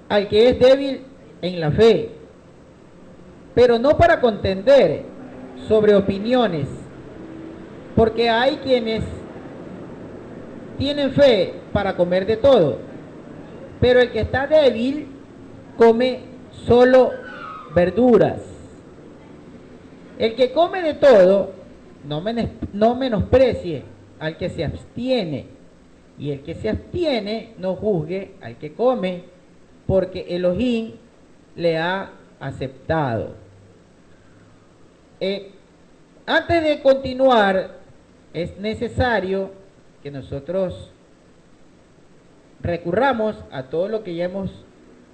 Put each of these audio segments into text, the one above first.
al que es débil en la fe, pero no para contender sobre opiniones, porque hay quienes tienen fe para comer de todo, pero el que está débil come solo verduras. El que come de todo no menosprecie al que se abstiene, y el que se abstiene no juzgue al que come, porque Elohim le ha aceptado. Antes de continuar, es necesario que nosotros recurramos a todo lo que ya hemos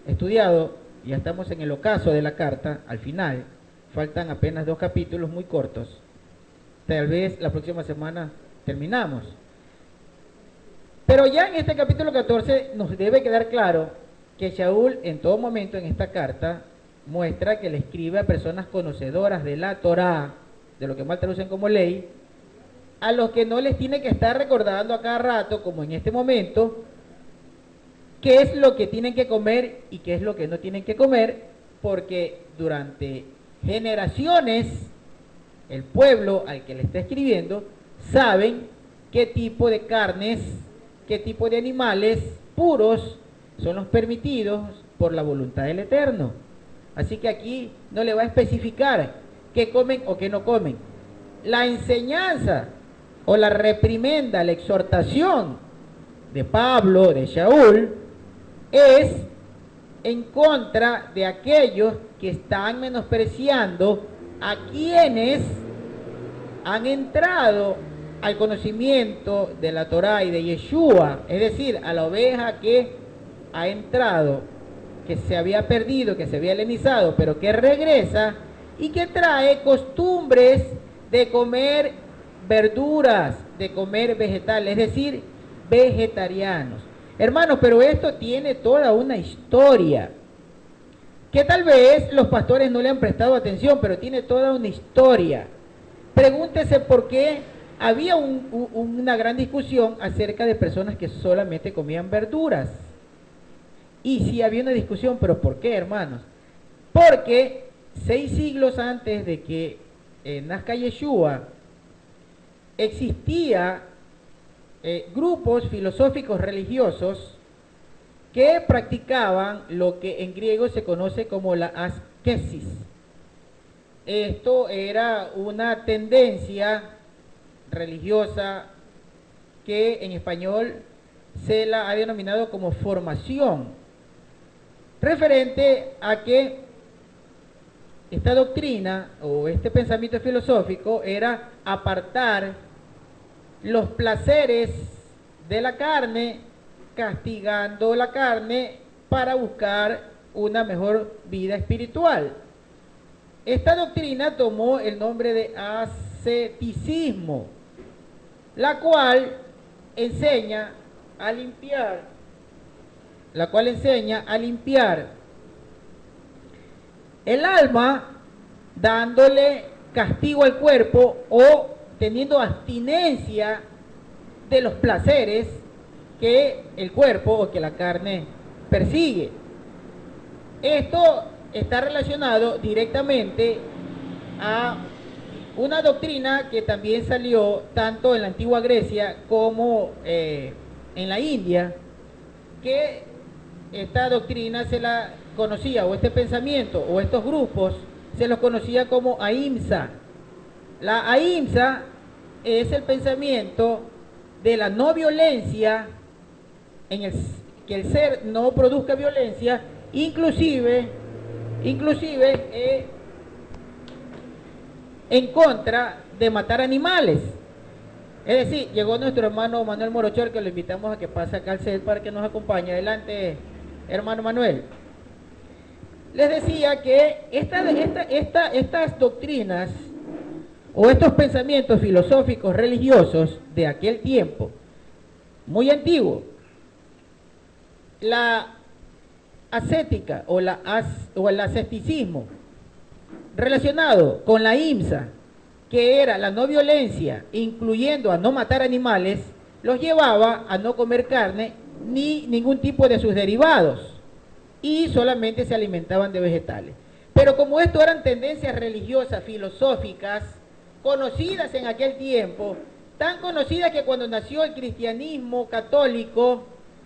estudiado. Ya estamos en el ocaso de la carta, al final. Faltan apenas 2 capítulos muy cortos. Tal vez la próxima semana terminamos. Pero ya en este capítulo 14 nos debe quedar claro que Shaul en todo momento en esta carta muestra que le escribe a personas conocedoras de la Torá, de lo que mal traducen como ley, a los que no les tiene que estar recordando a cada rato, como en este momento, qué es lo que tienen que comer y qué es lo que no tienen que comer, porque durante generaciones el pueblo al que le está escribiendo saben qué tipo de carnes, qué tipo de animales puros son los permitidos por la voluntad del Eterno. Así que aquí no le va a especificar qué comen o qué no comen. La enseñanza o la reprimenda, la exhortación de Pablo, de Shaul, es en contra de aquellos que están menospreciando a quienes han entrado al conocimiento de la Torá y de Yeshua, es decir, a la oveja que ha entrado, que se había perdido, que se había helenizado, pero que regresa y que trae costumbres de comer verduras, de comer vegetales, es decir, vegetarianos. Hermanos, pero esto tiene toda una historia, que tal vez los pastores no le han prestado atención, pero tiene toda una historia. Pregúntese por qué había una gran discusión acerca de personas que solamente comían verduras. Y sí había una discusión, pero ¿por qué, hermanos? Porque 6 siglos antes de que nazca Yeshua, existía grupos filosóficos religiosos que practicaban lo que en griego se conoce como la asquesis. Esto era una tendencia religiosa que en español se la ha denominado como formación, referente a que esta doctrina o este pensamiento filosófico era apartar los placeres de la carne, castigando la carne para buscar una mejor vida espiritual. Esta doctrina tomó el nombre de asceticismo, la cual enseña a limpiar, el alma, dándole castigo al cuerpo o teniendo abstinencia de los placeres que el cuerpo o que la carne persigue. Esto está relacionado directamente a una doctrina que también salió tanto en la antigua Grecia como en la India, que esta doctrina se la conocía, o este pensamiento, o estos grupos, se los conocía como ahimsa. La ahimsa es el pensamiento de la no violencia, que el ser no produzca violencia, inclusive en contra de matar animales. Es decir, llegó nuestro hermano Manuel Morochor, que lo invitamos a que pase acá al set para que nos acompañe. Adelante, hermano Manuel. Les decía que estas doctrinas o estos pensamientos filosóficos religiosos de aquel tiempo, muy antiguo, la ascética o el asceticismo relacionado con la IMSA, que era la no violencia, incluyendo a no matar animales, los llevaba a no comer carne ni ningún tipo de sus derivados. y solamente se alimentaban de vegetales. Pero como esto eran tendencias religiosas, filosóficas, conocidas en aquel tiempo, tan conocidas que cuando nació el cristianismo católico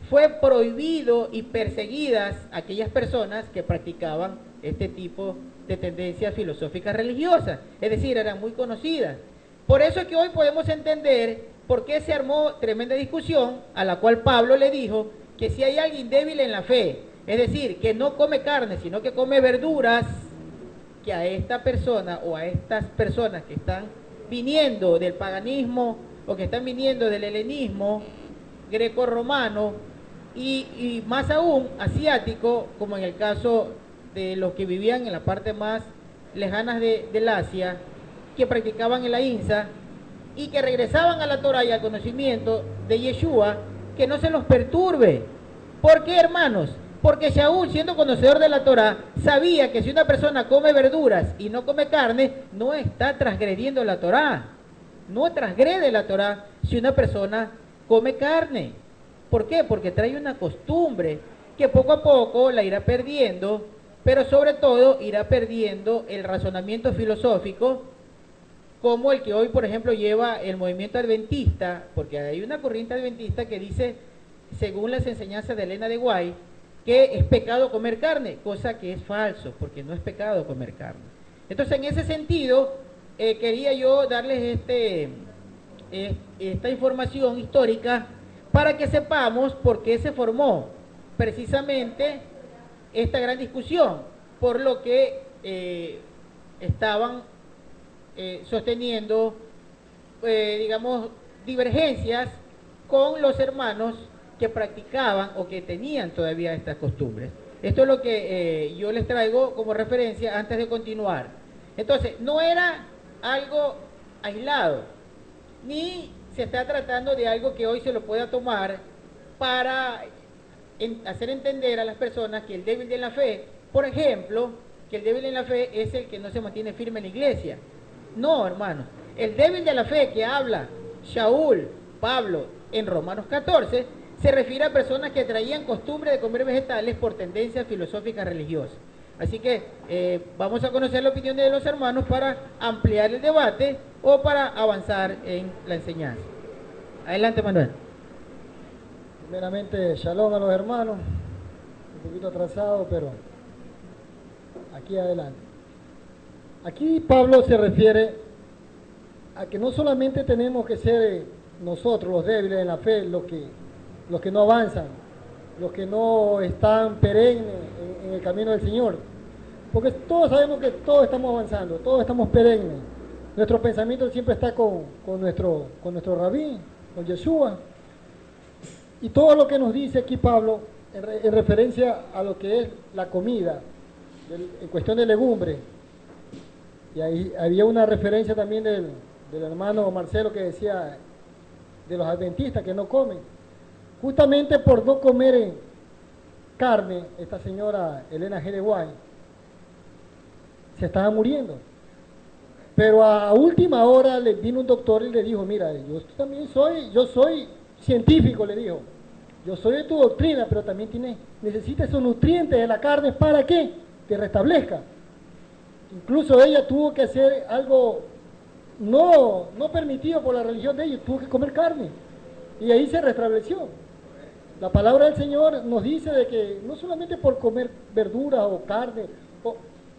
fue prohibido y perseguidas aquellas personas que practicaban este tipo de tendencias filosóficas religiosas, es decir, eran muy conocidas. Por eso es que hoy podemos entender por qué se armó tremenda discusión a la cual Pablo le dijo que si hay alguien débil en la fe, es decir, que no come carne, sino que come verduras, que a esta persona o a estas personas que están viniendo del paganismo o que están viniendo del helenismo greco-romano y más aún asiático, como en el caso de los que vivían en la parte más lejanas del Asia, que practicaban el ahimsa y que regresaban a la Torah y al conocimiento de Yeshua, que no se los perturbe. ¿Por qué, hermanos? Porque Shaul, siendo conocedor de la Torah, sabía que si una persona come verduras y no come carne, no está transgrediendo la Torah. No transgrede la Torah si una persona come carne. ¿Por qué? Porque trae una costumbre que poco a poco la irá perdiendo, pero sobre todo irá perdiendo el razonamiento filosófico, como el que hoy, por ejemplo, lleva el movimiento adventista, porque hay una corriente adventista que dice, según las enseñanzas de Elena de White, que es pecado comer carne, cosa que es falso, porque no es pecado comer carne. Entonces, en ese sentido, quería yo darles esta información histórica para que sepamos por qué se formó precisamente esta gran discusión, por lo que estaban sosteniendo, digamos, divergencias con los hermanos que practicaban o que tenían todavía estas costumbres. Esto es lo que yo les traigo como referencia antes de continuar. Entonces, no era algo aislado, ni se está tratando de algo que hoy se lo pueda tomar para hacer entender a las personas que el débil de la fe, por ejemplo, que el débil en la fe es el que no se mantiene firme en la iglesia. No, hermano, el débil de la fe que habla Shaul, Pablo, en Romanos 14, se refiere a personas que traían costumbre de comer vegetales por tendencias filosóficas religiosas. Así que vamos a conocer la opinión de los hermanos para ampliar el debate o para avanzar en la enseñanza. Adelante, Manuel. Primeramente, shalom a los hermanos, un poquito atrasado, pero aquí adelante. Aquí Pablo se refiere a que no solamente tenemos que ser nosotros los débiles en la fe, los que no avanzan, los que no están perennes en el camino del Señor, porque todos sabemos que todos estamos avanzando, todos estamos perennes. Nuestro pensamiento siempre está con nuestro rabí, con Yeshua, y todo lo que nos dice aquí Pablo en referencia a lo que es la comida, en cuestión de legumbre. Y ahí había una referencia también del hermano Marcelo que decía de los adventistas que no comen. Justamente por no comer carne, esta señora Elena G. de White se estaba muriendo. Pero a última hora le vino un doctor y le dijo, mira, yo soy científico, le dijo. Yo soy de tu doctrina, pero también necesitas esos nutrientes de la carne, ¿para qué? Que restablezca. Incluso ella tuvo que hacer algo no permitido por la religión de ella, tuvo que comer carne. Y ahí se restableció. La palabra del Señor nos dice de que no solamente por comer verduras o carne,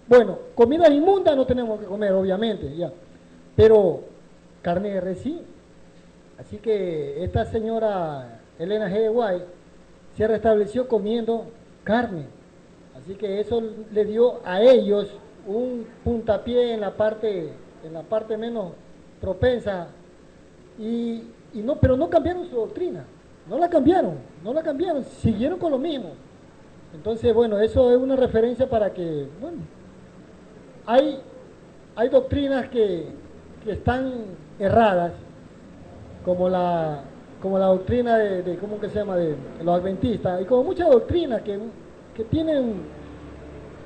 bueno, comida inmunda no tenemos que comer, obviamente, ya, pero carne de res sí. Así que esta señora Elena G. de White se restableció comiendo carne. Así que eso le dio a ellos un puntapié en la parte menos propensa pero no cambiaron su doctrina, no la cambiaron, siguieron con lo mismo. Entonces, bueno, eso es una referencia para que, bueno, hay doctrinas que están erradas, como la doctrina de ¿cómo que se llama?, de los adventistas, y como muchas doctrinas que tienen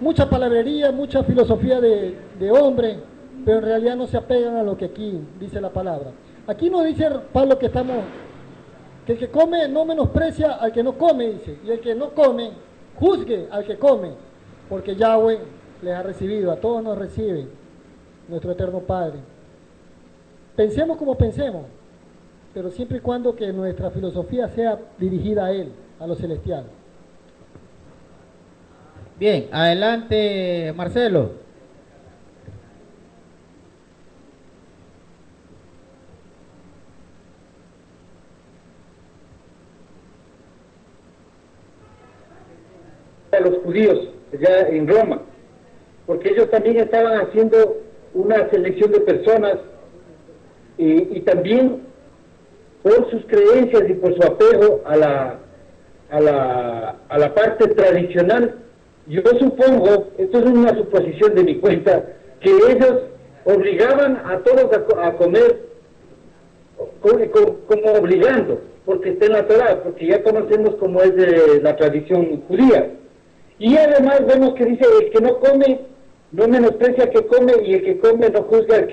mucha palabrería, mucha filosofía de hombre, pero en realidad no se apegan a lo que aquí dice la palabra. Aquí nos dice Pablo que el que come no menosprecia al que no come, dice, y el que no come juzgue al que come, porque Yahweh les ha recibido, a todos nos recibe nuestro eterno Padre. Pensemos como pensemos, pero siempre y cuando que nuestra filosofía sea dirigida a Él, a lo celestial. Bien, adelante Marcelo. A los judíos allá en Roma, porque ellos también estaban haciendo una selección de personas y también por sus creencias y por su apego a la parte tradicional. Yo supongo, esto es una suposición de mi cuenta, que ellos obligaban a todos a comer como obligando, porque está en la Torá, porque ya conocemos cómo es de la tradición judía. Y además vemos que dice, el que no come, no menosprecia al que come, y el que come no juzga al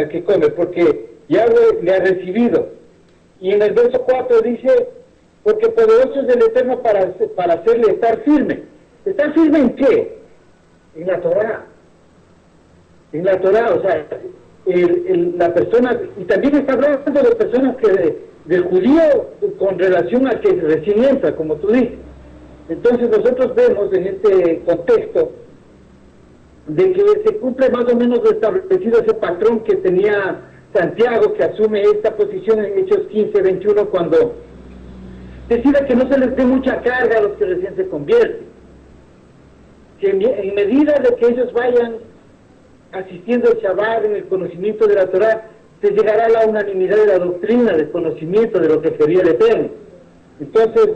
que come, porque Yahweh le ha recibido. Y en el verso 4 dice, porque poderoso es el Eterno para hacerle estar firme. ¿Estar firme en qué? En la Torá. En la Torá, o sea, la persona, y también está hablando de personas del judío con relación al que recién entra, como tú dices. Entonces nosotros vemos en este contexto de que se cumple más o menos lo establecido ese patrón que tenía Santiago, que asume esta posición en Hechos 15:21, cuando decide que no se les dé mucha carga a los que recién se convierten, que en medida de que ellos vayan asistiendo al Shabbat en el conocimiento de la Torá, se llegará a la unanimidad de la doctrina, del conocimiento de lo que quería el Eterno. Entonces,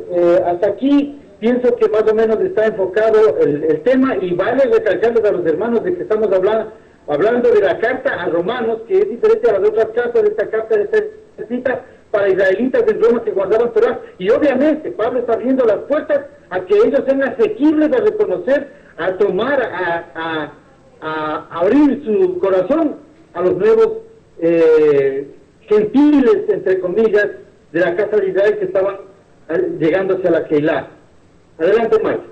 hasta aquí pienso que más o menos está enfocado el tema, y vale recalcarles a los hermanos de que estamos hablando de la carta a Romanos, que es diferente a las otras cartas. De esta carta está escrita para israelitas en Roma que guardaban Torah, y obviamente Pablo está abriendo las puertas a que ellos sean asequibles a reconocer, a tomar, a abrir su corazón a los nuevos gentiles, entre comillas, de la casa de Israel, que estaban llegando hacia la Keilah. Adelante, Mike.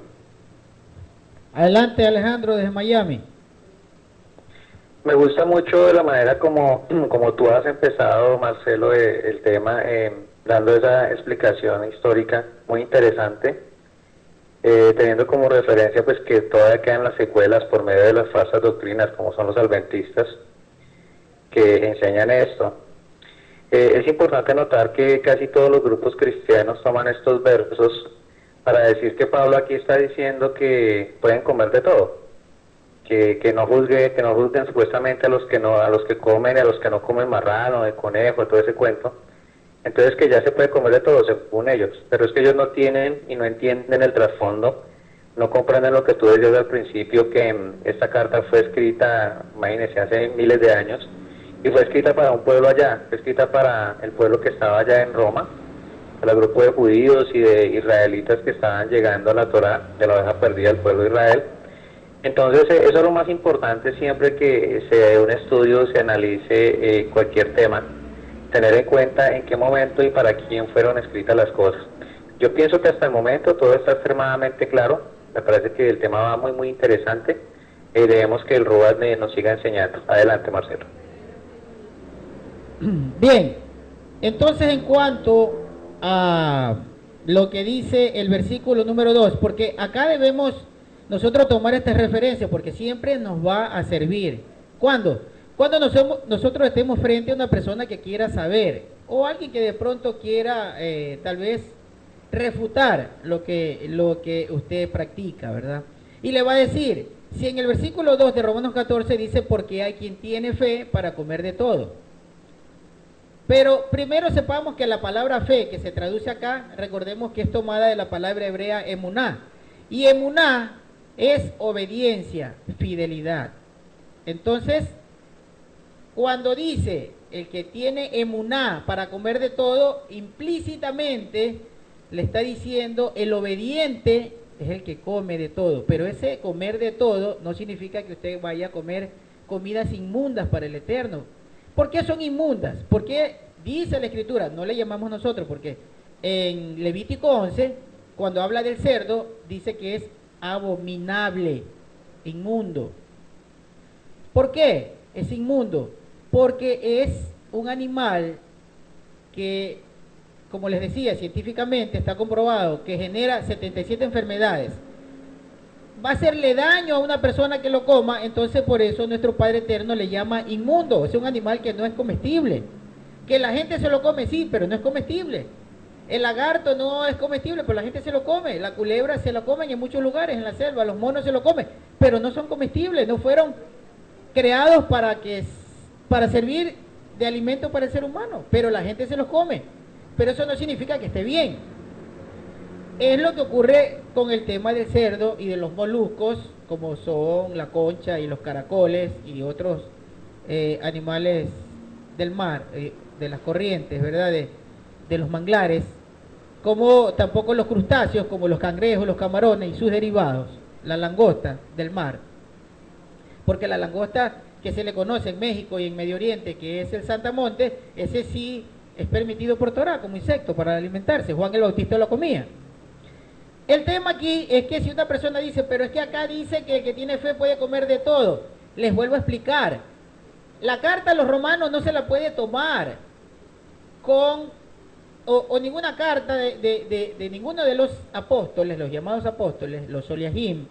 Adelante Alejandro desde Miami. Me gusta mucho la manera como tú has empezado, Marcelo, el tema, dando esa explicación histórica muy interesante, teniendo como referencia pues que todavía quedan las secuelas por medio de las falsas doctrinas, como son los adventistas, que enseñan esto. Es importante notar que casi todos los grupos cristianos toman estos versos para decir que Pablo aquí está diciendo que pueden comer de todo, que no juzguen supuestamente a los que comen y a los que no comen marrano, de conejo, todo ese cuento. Entonces que ya se puede comer de todo según ellos, pero es que ellos no tienen y no entienden el trasfondo, no comprenden lo que tú decías al principio, que esta carta fue escrita, imagínense, hace miles de años, y fue escrita para un pueblo allá, fue escrita para el pueblo que estaba allá en Roma, para el grupo de judíos y de israelitas que estaban llegando a la Torá de la oveja perdida del pueblo de Israel. Entonces eso es lo más importante siempre que se dé un estudio, se analice cualquier tema, tener en cuenta en qué momento y para quién fueron escritas las cosas. Yo pienso que hasta el momento todo está extremadamente claro, me parece que el tema va muy interesante, y debemos que el Ruach nos siga enseñando. Adelante, Marcelo. Bien, entonces en cuanto a lo que dice el versículo número 2, porque acá debemos nosotros tomar esta referencia, porque siempre nos va a servir. ¿Cuándo? Cuando nosotros estemos frente a una persona que quiera saber, o alguien que de pronto quiera tal vez refutar lo que usted practica, ¿verdad? Y le va a decir, si en el versículo 2 de Romanos 14 dice, porque hay quien tiene fe para comer de todo. Pero primero sepamos que la palabra fe, que se traduce acá, recordemos que es tomada de la palabra hebrea emuná. Y emuná es obediencia, fidelidad. Entonces, cuando dice el que tiene emuná para comer de todo, implícitamente le está diciendo el obediente es el que come de todo. Pero ese comer de todo no significa que usted vaya a comer comidas inmundas para el Eterno. ¿Por qué son inmundas? Porque dice la Escritura, no le llamamos nosotros, porque en Levítico 11 cuando habla del cerdo, dice que es abominable, inmundo. ¿Por qué es inmundo? Porque es un animal que, como les decía, científicamente está comprobado que genera 77 enfermedades. Va a hacerle daño a una persona que lo coma, entonces por eso nuestro Padre Eterno le llama inmundo. Es un animal que no es comestible. Que la gente se lo come, sí, pero no es comestible. El lagarto no es comestible, pero la gente se lo come. La culebra se lo comen en muchos lugares, en la selva. Los monos se lo comen, pero no son comestibles. No fueron creados para servir de alimento para el ser humano, pero la gente se los come. Pero eso no significa que esté bien. Es lo que ocurre con el tema del cerdo y de los moluscos, como son la concha y los caracoles y otros animales del mar, de las corrientes, ¿verdad? De los manglares, como tampoco los crustáceos, como los cangrejos, los camarones y sus derivados, la langosta del mar. Porque la langosta que se le conoce en México y en Medio Oriente, que es el saltamontes, ese sí es permitido por Torah como insecto para alimentarse. Juan el Bautista lo comía. El tema aquí es que si una persona dice, pero es que acá dice que el que tiene fe puede comer de todo, les vuelvo a explicar. La carta a los romanos no se la puede tomar o ninguna carta de ninguno de los apóstoles, los llamados apóstoles, los soliahim,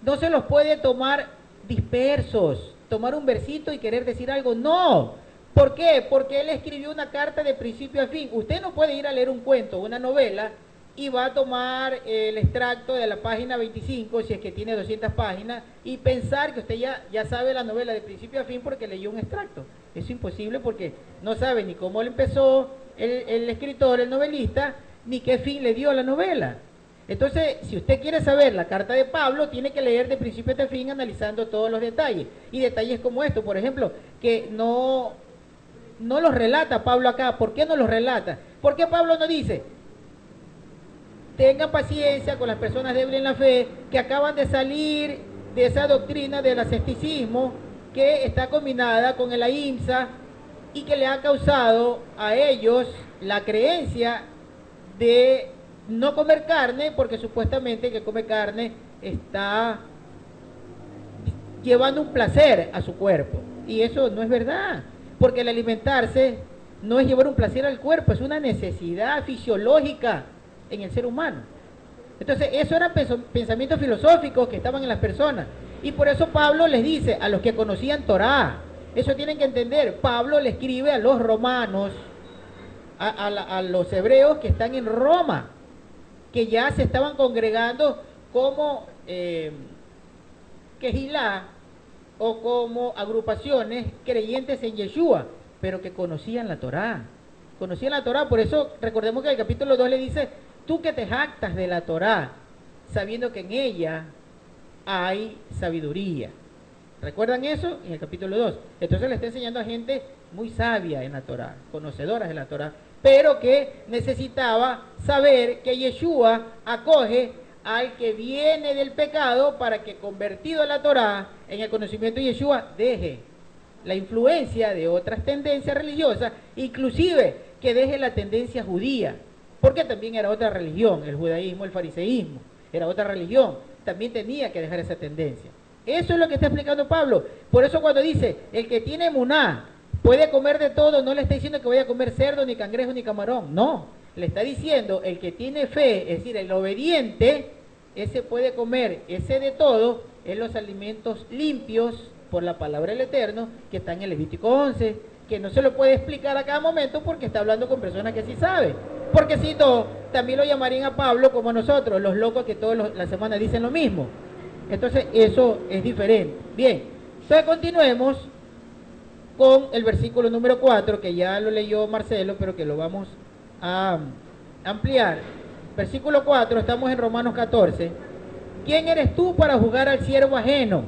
no se los puede tomar dispersos, tomar un versito y querer decir algo. No. ¿Por qué? Porque él escribió una carta de principio a fin. Usted no puede ir a leer un cuento, una novela, y va a tomar el extracto de la página 25, si es que tiene 200 páginas, y pensar que usted ya sabe la novela de principio a fin porque leyó un extracto. Es imposible porque no sabe ni cómo le empezó el escritor, el novelista, ni qué fin le dio a la novela. Entonces, si usted quiere saber la carta de Pablo, tiene que leer de principio a fin analizando todos los detalles. Y detalles como esto, por ejemplo, que no los relata Pablo acá. ¿Por qué no los relata? ¿Por qué Pablo no dice: tengan paciencia con las personas débiles en la fe, que acaban de salir de esa doctrina del asceticismo que está combinada con el ahimsa y que le ha causado a ellos la creencia de no comer carne, porque supuestamente el que come carne está llevando un placer a su cuerpo? Y eso no es verdad, porque el alimentarse no es llevar un placer al cuerpo, es una necesidad fisiológica en el ser humano. Entonces, eso eran pensamientos filosóficos que estaban en las personas. Y por eso Pablo les dice a los que conocían Torá, eso tienen que entender. Pablo le escribe a los romanos, a los hebreos que están en Roma, que ya se estaban congregando como Quejilá o como agrupaciones creyentes en Yeshua, pero que conocían la Torá. Conocían la Torá, por eso recordemos que el capítulo 2 le dice: tú que te jactas de la Torá, sabiendo que en ella hay sabiduría. ¿Recuerdan eso? En el capítulo 2. Entonces le está enseñando a gente muy sabia en la Torá, conocedoras de la Torá, pero que necesitaba saber que Yeshua acoge al que viene del pecado para que, convertido a la Torá, en el conocimiento de Yeshua, deje la influencia de otras tendencias religiosas, inclusive que deje la tendencia judía, porque también era otra religión. El judaísmo, el fariseísmo, era otra religión, también tenía que dejar esa tendencia. Eso es lo que está explicando Pablo. Por eso cuando dice, el que tiene emuná puede comer de todo, no le está diciendo que vaya a comer cerdo, ni cangrejo, ni camarón, no. Le está diciendo, el que tiene fe, es decir, el obediente, ese puede comer, ese de todo, en los alimentos limpios por la palabra del Eterno, que está en el Levítico 11, que no se lo puede explicar a cada momento porque está hablando con personas que sí saben. Porque si no, también lo llamarían a Pablo como a nosotros, los locos que todas las semanas dicen lo mismo. Entonces, eso es diferente. Bien, entonces continuemos con el versículo número 4, que ya lo leyó Marcelo, pero que lo vamos a ampliar. Versículo 4, estamos en Romanos 14. ¿Quién eres tú para juzgar al siervo ajeno?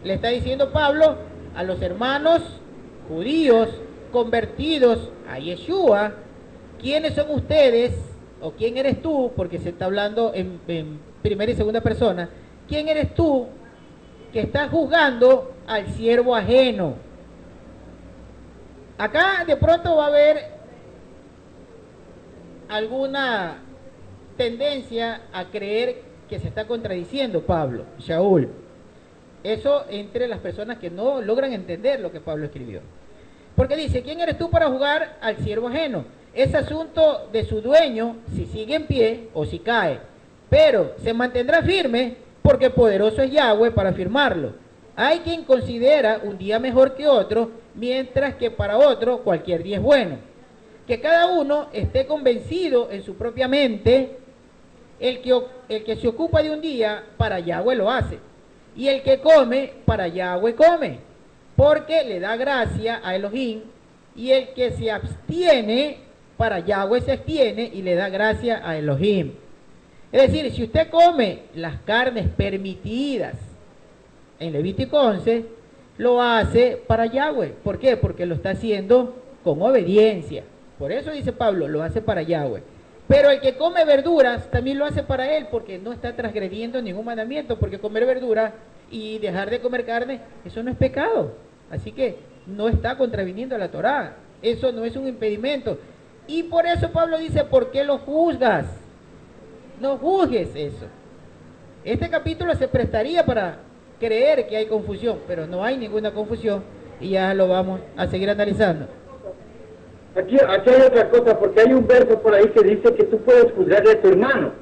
Le está diciendo Pablo a los hermanos judíos convertidos a Yeshua. ¿Quiénes son ustedes? ¿O quién eres tú? Porque se está hablando en primera y segunda persona. ¿Quién eres tú que estás juzgando al siervo ajeno? Acá de pronto va a haber alguna tendencia a creer que se está contradiciendo Pablo, Shaul. Eso entre las personas que no logran entender lo que Pablo escribió. Porque dice, ¿quién eres tú para jugar al siervo ajeno? Es asunto de su dueño si sigue en pie o si cae. Pero se mantendrá firme porque poderoso es Yahweh para firmarlo. Hay quien considera un día mejor que otro, mientras que para otro cualquier día es bueno. Que cada uno esté convencido en su propia mente. El que se ocupa de un día, para Yahweh lo hace. Y el que come, para Yahweh come, porque le da gracia a Elohim. Y el que se abstiene, para Yahweh se abstiene y le da gracia a Elohim. Es decir, si usted come las carnes permitidas en Levítico 11, lo hace para Yahweh. ¿Por qué? Porque lo está haciendo con obediencia. Por eso dice Pablo, lo hace para Yahweh. Pero el que come verduras también lo hace para él, porque no está transgrediendo ningún mandamiento, porque comer verduras y dejar de comer carne, eso no es pecado. Así que no está contraviniendo a la Torá. Eso no es un impedimento. Y por eso Pablo dice, ¿por qué lo juzgas? No juzgues eso. Este capítulo se prestaría para creer que hay confusión, pero no hay ninguna confusión y ya lo vamos a seguir analizando. Aquí hay otra cosa, porque hay un verso por ahí que dice que tú puedes juzgarle a tu hermano.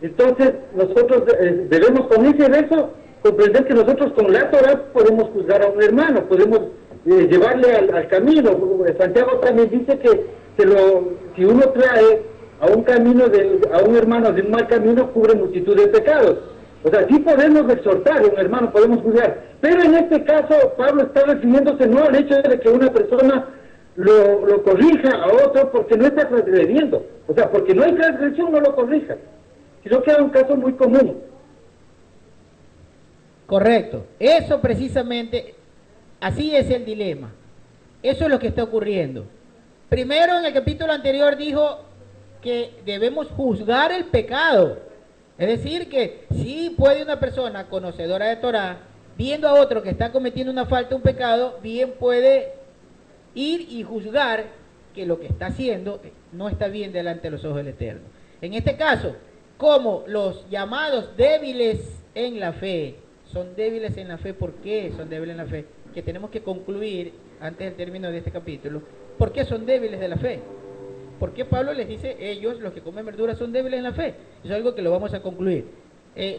Entonces, nosotros debemos con ese verso comprender que nosotros con la Torah podemos juzgar a un hermano, podemos llevarle al camino. Santiago también dice que si uno trae a un camino a un hermano de un mal camino, cubre multitud de pecados. O sea, sí podemos exhortar a un hermano, podemos juzgar. Pero en este caso, Pablo está refiriéndose no al hecho de que una persona lo corrija a otro porque no está transgrediendo. O sea, porque no hay transgresión, no lo corrija. Sino que era un caso muy común. Correcto. Eso precisamente, así es el dilema. Eso es lo que está ocurriendo. Primero, en el capítulo anterior dijo que debemos juzgar el pecado. Es decir, que si puede una persona conocedora de Torah, viendo a otro que está cometiendo una falta, un pecado, bien puede ir y juzgar que lo que está haciendo no está bien delante de los ojos del Eterno. En este caso, como los llamados débiles en la fe, son débiles en la fe. ¿Por qué son débiles en la fe? Que tenemos que concluir antes del término de este capítulo. ¿Por qué son débiles de la fe? ¿Por qué Pablo les dice, ellos, los que comen verduras, son débiles en la fe? Eso es algo que lo vamos a concluir.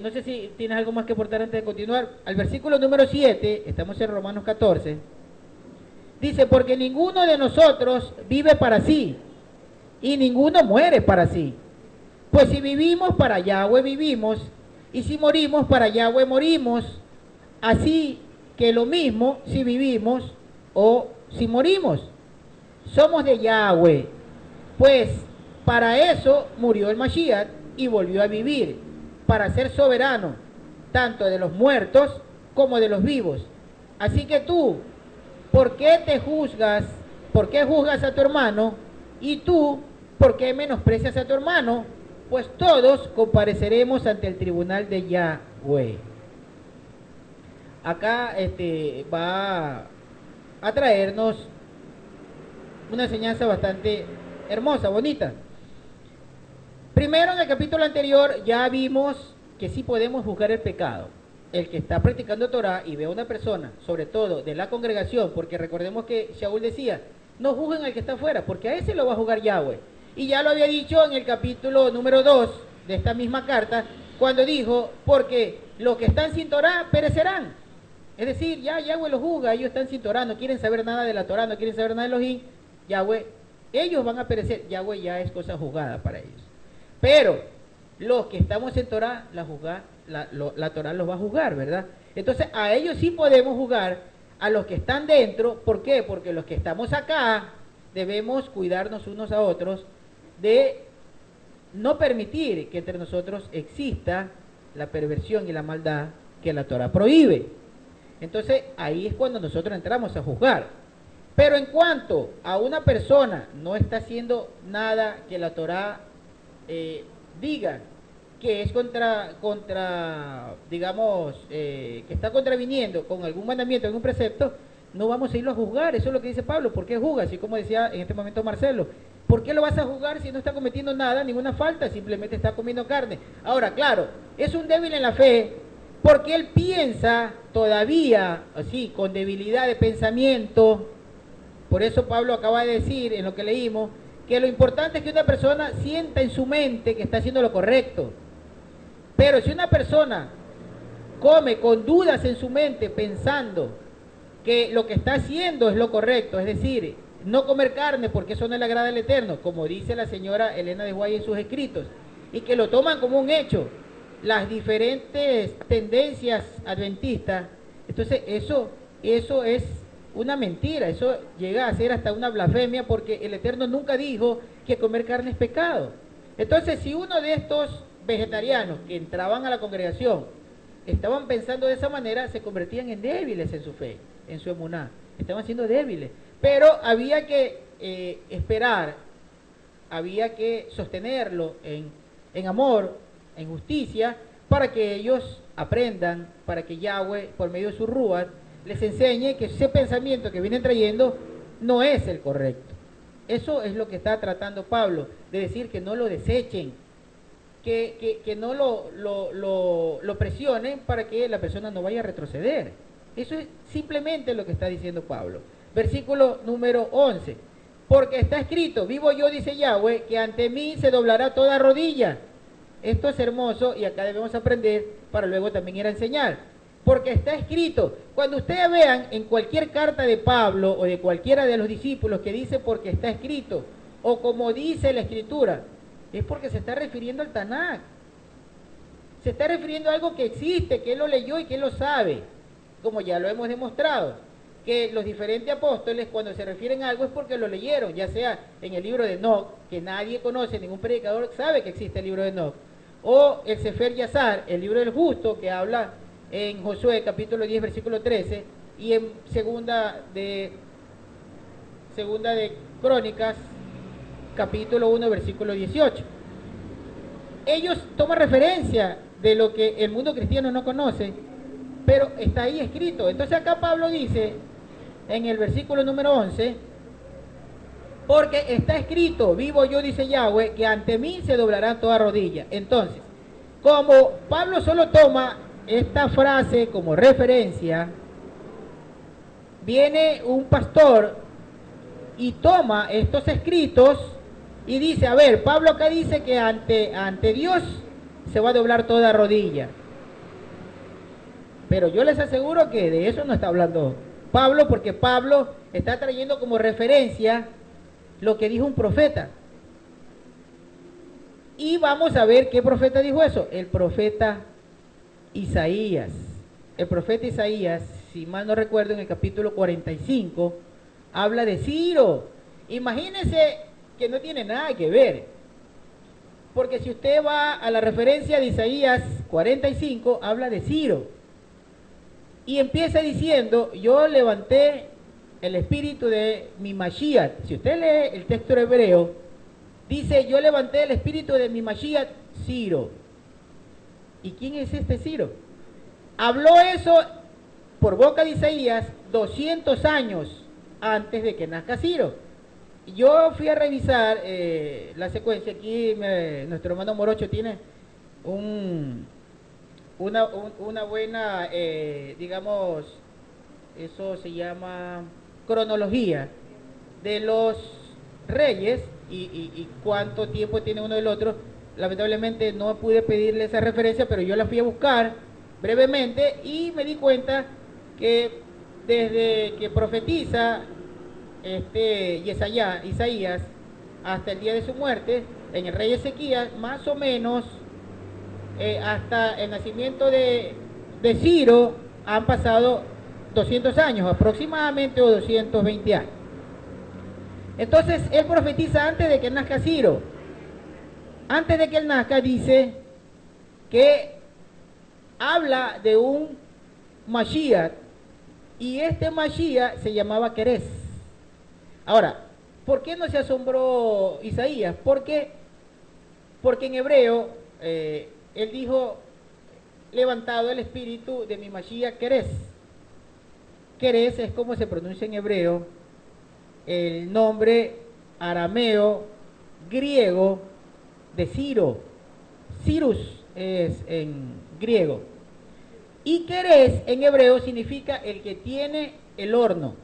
No sé si tienes algo más que aportar antes de continuar. Al versículo número 7, estamos en Romanos 14, dice, porque ninguno de nosotros vive para sí, y ninguno muere para sí. Pues si vivimos, para Yahweh vivimos, y si morimos, para Yahweh morimos. Así que lo mismo si vivimos o si morimos. Somos de Yahweh, pues para eso murió el Mashiach y volvió a vivir, para ser soberano, tanto de los muertos como de los vivos. Así que tú, ¿por qué te juzgas? ¿Por qué juzgas a tu hermano? Y tú, ¿por qué menosprecias a tu hermano? Pues todos compareceremos ante el tribunal de Yahweh. Acá va a traernos una enseñanza bastante hermosa, bonita. Primero, en el capítulo anterior ya vimos que sí podemos juzgar el pecado. El que está practicando Torah y ve a una persona, sobre todo de la congregación, porque recordemos que Shaul decía, no juzguen al que está afuera, porque a ese lo va a juzgar Yahweh. Y ya lo había dicho en el capítulo número 2 de esta misma carta, cuando dijo, porque los que están sin Torah perecerán. Es decir, ya Yahweh los juzga, ellos están sin Torah, no quieren saber nada de la Torah, no quieren saber nada de Elohim, Yahweh, ellos van a perecer, Yahweh ya es cosa juzgada para ellos. Pero los que estamos en Torah, la Torah los va a juzgar, ¿verdad? Entonces a ellos sí podemos juzgar, a los que están dentro. ¿Por qué? Porque los que estamos acá debemos cuidarnos unos a otros de no permitir que entre nosotros exista la perversión y la maldad que la Torah prohíbe. Entonces ahí es cuando nosotros entramos a juzgar. Pero en cuanto a una persona no está haciendo nada que la Torah diga que es digamos, que está contraviniendo con algún mandamiento, algún precepto, no vamos a irlo a juzgar. Eso es lo que dice Pablo. ¿Por qué juzga? Así como decía en este momento Marcelo, ¿Por qué lo vas a juzgar si no está cometiendo nada, ninguna falta? Simplemente está comiendo carne. Ahora, claro, es un débil en la fe porque él piensa todavía, así, con debilidad de pensamiento. Por eso Pablo acaba de decir, en lo que leímos, que lo importante es que una persona sienta en su mente que está haciendo lo correcto. Pero si una persona come con dudas en su mente pensando que lo que está haciendo es lo correcto, es decir, no comer carne porque eso no le agrada al Eterno, como dice la señora Elena de White en sus escritos, y que lo toman como un hecho, las diferentes tendencias adventistas, entonces eso es una mentira, eso llega a ser hasta una blasfemia porque el Eterno nunca dijo que comer carne es pecado. Entonces, si uno de estos vegetarianos que entraban a la congregación estaban pensando de esa manera, se convertían en débiles en su fe, en su emuná, estaban siendo débiles. Pero había que esperar, había que sostenerlo en amor, en justicia, para que ellos aprendan, para que Yahweh, por medio de su Ruach, les enseñe que ese pensamiento que vienen trayendo no es el correcto. Eso es lo que está tratando Pablo, de decir que no lo desechen, que no lo presionen para que la persona no vaya a retroceder. Eso es simplemente lo que está diciendo Pablo. Versículo número 11. Porque está escrito, vivo yo, dice Yahweh, que ante mí se doblará toda rodilla. Esto es hermoso y acá debemos aprender para luego también ir a enseñar. Porque está escrito, cuando ustedes vean en cualquier carta de Pablo o de cualquiera de los discípulos que dice porque está escrito, o como dice la Escritura, es porque se está refiriendo al Tanakh. Se está refiriendo a algo que existe, que él lo leyó y que él lo sabe, como ya lo hemos demostrado, que los diferentes apóstoles cuando se refieren a algo es porque lo leyeron, ya sea en el libro de Enoch, que nadie conoce, ningún predicador sabe que existe el libro de Enoch, o el Sefer Yazar, el libro del justo, que habla en Josué capítulo 10 versículo 13, y en segunda de Crónicas capítulo 1 versículo 18. Ellos toman referencia de lo que el mundo cristiano no conoce, pero está ahí escrito. Entonces acá Pablo dice en el versículo número 11, porque está escrito, vivo yo, dice Yahweh, que ante mí se doblará toda rodilla. Entonces, como Pablo solo toma esta frase como referencia, viene un pastor y toma estos escritos y dice, a ver, Pablo acá dice que ante Dios se va a doblar toda rodilla. Pero yo les aseguro que de eso no está hablando Pablo, porque Pablo está trayendo como referencia lo que dijo un profeta. Y vamos a ver qué profeta dijo eso. El profeta Isaías. El profeta Isaías, si mal no recuerdo, en el capítulo 45, habla de Ciro. Imagínense que no tiene nada que ver. Porque si usted va a la referencia de Isaías 45, habla de Ciro. Y empieza diciendo, yo levanté el espíritu de mi Mashiach. Si usted lee el texto hebreo, dice, yo levanté el espíritu de mi Mashiach, Ciro. ¿Y quién es este Ciro? Habló eso por boca de Isaías 200 años antes de que nazca Ciro. Yo fui a revisar la secuencia. Aquí nuestro hermano Morocho tiene una buena, digamos, eso se llama cronología de los reyes y cuánto tiempo tiene uno del otro. Lamentablemente no pude pedirle esa referencia, pero yo la fui a buscar brevemente y me di cuenta que desde que profetiza Isaías hasta el día de su muerte, en el rey Ezequías, más o menos hasta el nacimiento de Ciro han pasado 200 años aproximadamente, o 220 años. Entonces él profetiza antes de que nazca Ciro. Antes de que él nazca dice que habla de un Mashiach, y este Mashiach se llamaba Querés. Ahora, ¿por qué no se asombró Isaías? Porque en hebreo él dijo, levantado el espíritu de mi Mashiach Querés. Querés es como se pronuncia en hebreo el nombre arameo griego de Ciro. Cyrus es en griego. Y Querés en hebreo significa el que tiene el horno.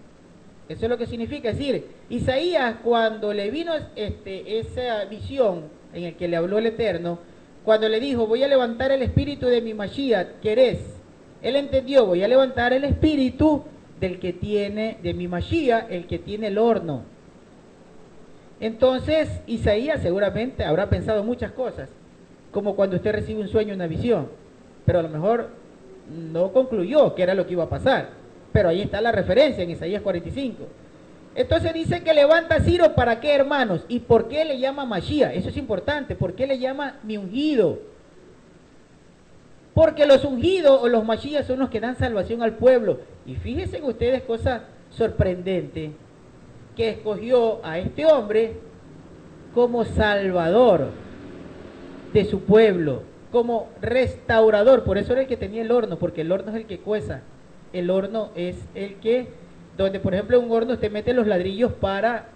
Eso es lo que significa. Es decir, Isaías, cuando le vino esa visión en el que le habló el Eterno, cuando le dijo, voy a levantar el espíritu de mi Mashiach, Querés, él entendió, voy a levantar el espíritu del que tiene, de mi Mashiach, el que tiene el horno. Entonces, Isaías seguramente habrá pensado muchas cosas, como cuando usted recibe un sueño, una visión, pero a lo mejor no concluyó que era lo que iba a pasar, pero ahí está la referencia en Isaías 45. Entonces dice que levanta a Ciro, ¿para qué, hermanos? ¿Y por qué le llama Mashiach? Eso es importante. ¿Por qué le llama mi ungido? Porque los ungidos o los Mashiach son los que dan salvación al pueblo. Y fíjense ustedes, cosa sorprendente, que escogió a este hombre como salvador de su pueblo, como restaurador. Por eso era el que tenía el horno, porque el horno es el que cueza. El horno es el que, donde por ejemplo en un horno usted mete los ladrillos para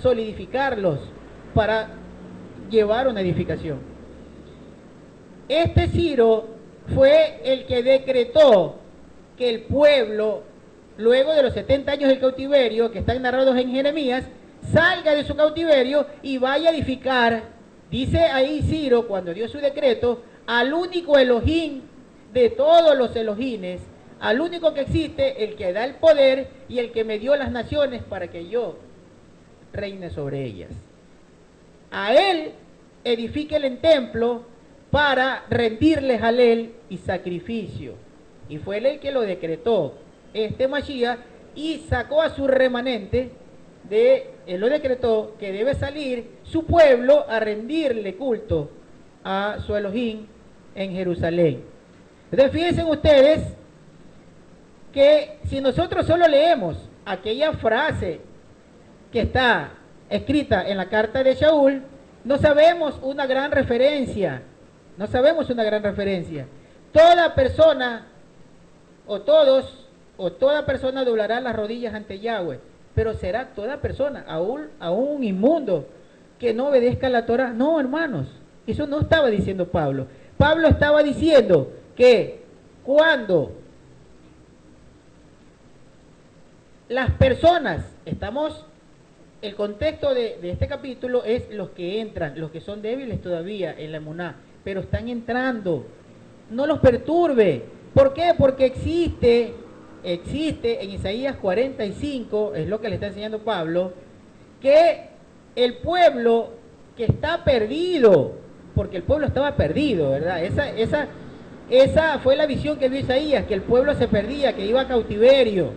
solidificarlos, para llevar una edificación. Este Ciro fue el que decretó que el pueblo, luego de los 70 años del cautiverio, que están narrados en Jeremías, salga de su cautiverio y vaya a edificar, dice ahí Ciro, cuando dio su decreto, al único Elohim de todos los Elohines, al único que existe, el que da el poder y el que me dio las naciones para que yo reine sobre ellas. A él edifíquele en templo para rendirles jalel y sacrificio. Y fue él el que lo decretó, este Mashiach, y sacó a su remanente, él lo decretó que debe salir su pueblo a rendirle culto a su Elohim en Jerusalén. Entonces fíjense ustedes que si nosotros solo leemos aquella frase que está escrita en la carta de Shaul, no sabemos una gran referencia, Toda persona, o todos, o toda persona doblará las rodillas ante Yahweh, pero será toda persona, aún un inmundo, que no obedezca la Torah. No, hermanos, eso no estaba diciendo Pablo. Pablo estaba diciendo que cuando las personas, el contexto de este capítulo es los que entran, los que son débiles todavía en la emuná, pero están entrando, no los perturbe. ¿Por qué? Porque existe en Isaías 45, es lo que le está enseñando Pablo, que el pueblo que está perdido, porque el pueblo estaba perdido, ¿verdad? Esa fue la visión que vio Isaías, que el pueblo se perdía, que iba a cautiverio,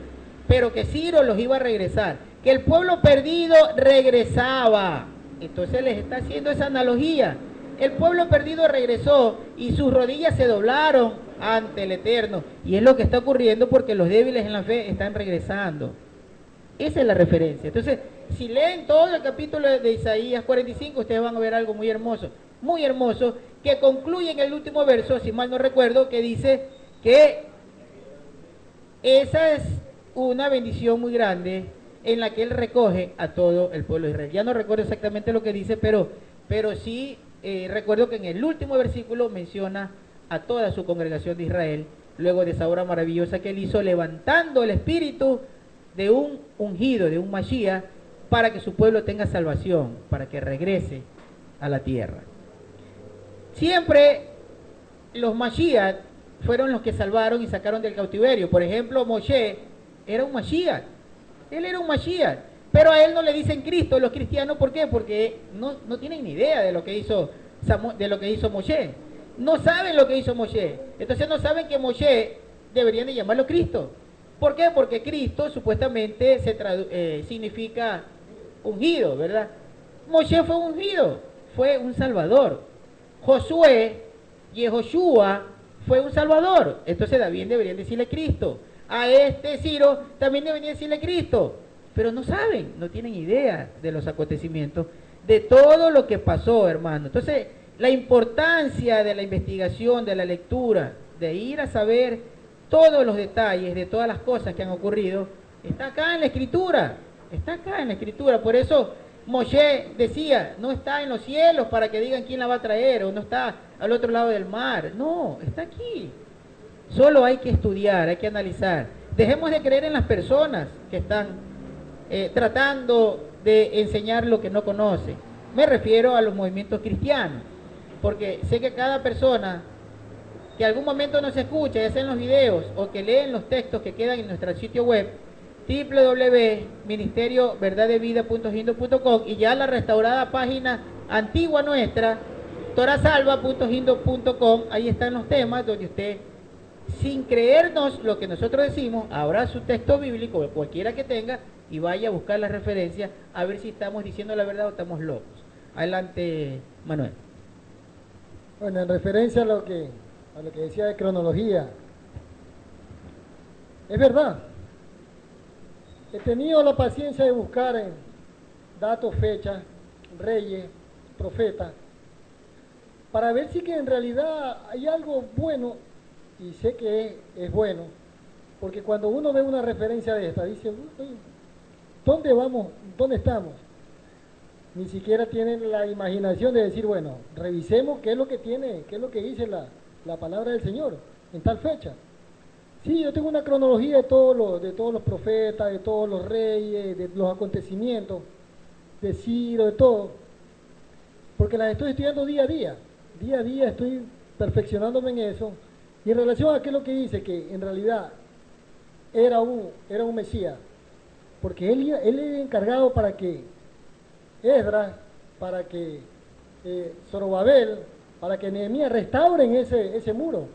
pero que Ciro los iba a regresar, que el pueblo perdido regresaba. Entonces les está haciendo esa analogía. El pueblo perdido regresó y sus rodillas se doblaron ante el Eterno. Y es lo que está ocurriendo porque los débiles en la fe están regresando. Esa es la referencia. Entonces, si leen todo el capítulo de Isaías 45, ustedes van a ver algo muy hermoso, que concluye en el último verso, si mal no recuerdo, que dice que esa es una bendición muy grande en la que él recoge a todo el pueblo de Israel. Ya no recuerdo exactamente lo que dice, pero sí recuerdo que en el último versículo menciona a toda su congregación de Israel, luego de esa obra maravillosa que él hizo, levantando el espíritu de un ungido, de un Mashiach, para que su pueblo tenga salvación, para que regrese a la tierra. Siempre los Mashiach fueron los que salvaron y sacaron del cautiverio. Por ejemplo, Moshe era un Mashiach, él era un Mashiach, pero a él no le dicen Cristo los cristianos. ¿Por qué? Porque no tienen ni idea de lo que hizo Moshe. No saben lo que hizo Moshe. Entonces no saben que Moshe deberían de llamarlo Cristo. ¿Por qué? Porque Cristo supuestamente significa ungido, ¿verdad? Moshe fue ungido, fue un salvador. Josué, Yehoshua, fue un salvador. Entonces también deberían decirle Cristo. A este Ciro también deberían decirle Cristo. Pero no saben, no tienen idea de los acontecimientos, de todo lo que pasó, hermano. Entonces, la importancia de la investigación, de la lectura, de ir a saber todos los detalles de todas las cosas que han ocurrido, está acá en la Escritura. Por eso Moshe decía, no está en los cielos para que digan quién la va a traer, o no está al otro lado del mar. No, está aquí. Solo hay que estudiar, hay que analizar. Dejemos de creer en las personas que están tratando de enseñar lo que no conocen. Me refiero a los movimientos cristianos, porque sé que cada persona que algún momento nos escucha, ya sea en los videos o que leen los textos que quedan en nuestro sitio web, www.ministerioverdadevida.hindu.com, y ya la restaurada página antigua nuestra, torasalva.hindu.com, ahí están los temas donde usted, sin creernos lo que nosotros decimos, abra su texto bíblico, cualquiera que tenga, y vaya a buscar las referencias a ver si estamos diciendo la verdad o estamos locos. Adelante, Manuel. Bueno, en referencia a lo que decía de cronología, es verdad. He tenido la paciencia de buscar en datos, fechas, reyes, profetas, para ver si que en realidad hay algo bueno, y sé que es bueno, porque cuando uno ve una referencia de esta, dice, ¿dónde vamos? ¿Dónde estamos? Ni siquiera tienen la imaginación de decir, bueno, revisemos qué es lo que tiene, qué es lo que dice la palabra del Señor en tal fecha. Sí, yo tengo una cronología de todos los profetas, de todos los reyes, de los acontecimientos, de Ciro, de todo, porque las estoy estudiando día a día estoy perfeccionándome en eso, y en relación a qué es lo que dice, que en realidad era un Mesías, porque él era encargado para que Esdras, para que Zorobabel, para que Nehemías restauren ese muro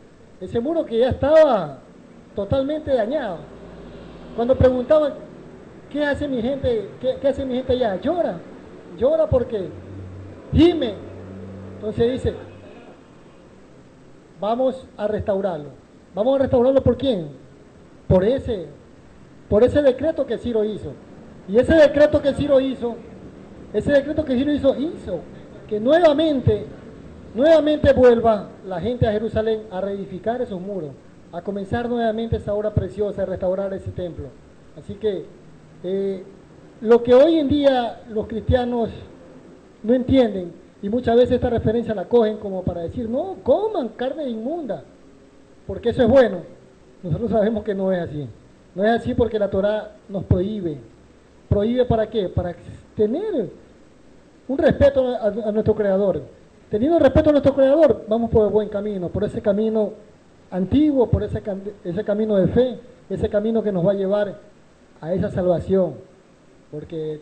que ya estaba totalmente dañado. Cuando preguntaban, ¿qué hace mi gente? ¿Qué hace mi gente allá? Llora porque gime. Entonces dice, vamos a restaurarlo. ¿Vamos a restaurarlo por quién? Por ese decreto que Ciro hizo. Y ese decreto que Ciro hizo que nuevamente vuelva la gente a Jerusalén a reedificar esos muros, a comenzar nuevamente esa obra preciosa, a restaurar ese templo. Así que lo que hoy en día los cristianos no entienden, y muchas veces esta referencia la cogen como para decir, no, coman carne inmunda, porque eso es bueno. Nosotros sabemos que no es así. No es así porque la Torá nos prohíbe. ¿Prohíbe para qué? Para tener un respeto a nuestro Creador. Teniendo respeto a nuestro Creador, vamos por el buen camino, por ese camino antiguo, por ese camino de fe, ese camino que nos va a llevar a esa salvación. Porque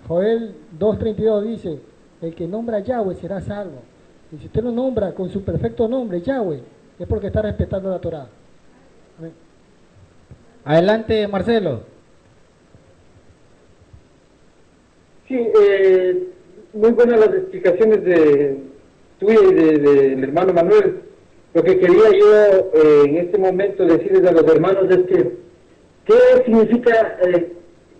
Joel 2:32 dice, el que nombra a Yahweh será salvo. Y si usted lo nombra con su perfecto nombre, Yahweh, es porque está respetando la Torá. Amén. Adelante, Marcelo. Sí, muy buenas las explicaciones de tuya y del hermano Manuel. Lo que quería yo en este momento decirles a los hermanos es que, ¿qué significa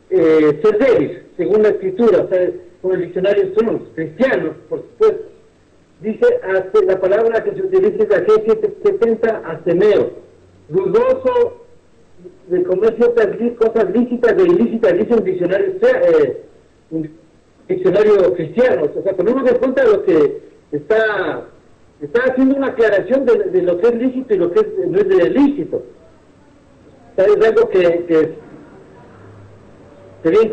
ser débil? Según la Escritura, o sea, con el diccionario Strong's, cristianos, por supuesto. Dice, la palabra que se utiliza es la G770, asemeo, dudoso de comer ciertas cosas lícitas e ilícitas, dice un diccionario cristiano. O sea, cuando uno se cuenta de lo que está haciendo una aclaración de lo que es lícito y lo que no es de lícito. O sea, es algo que sería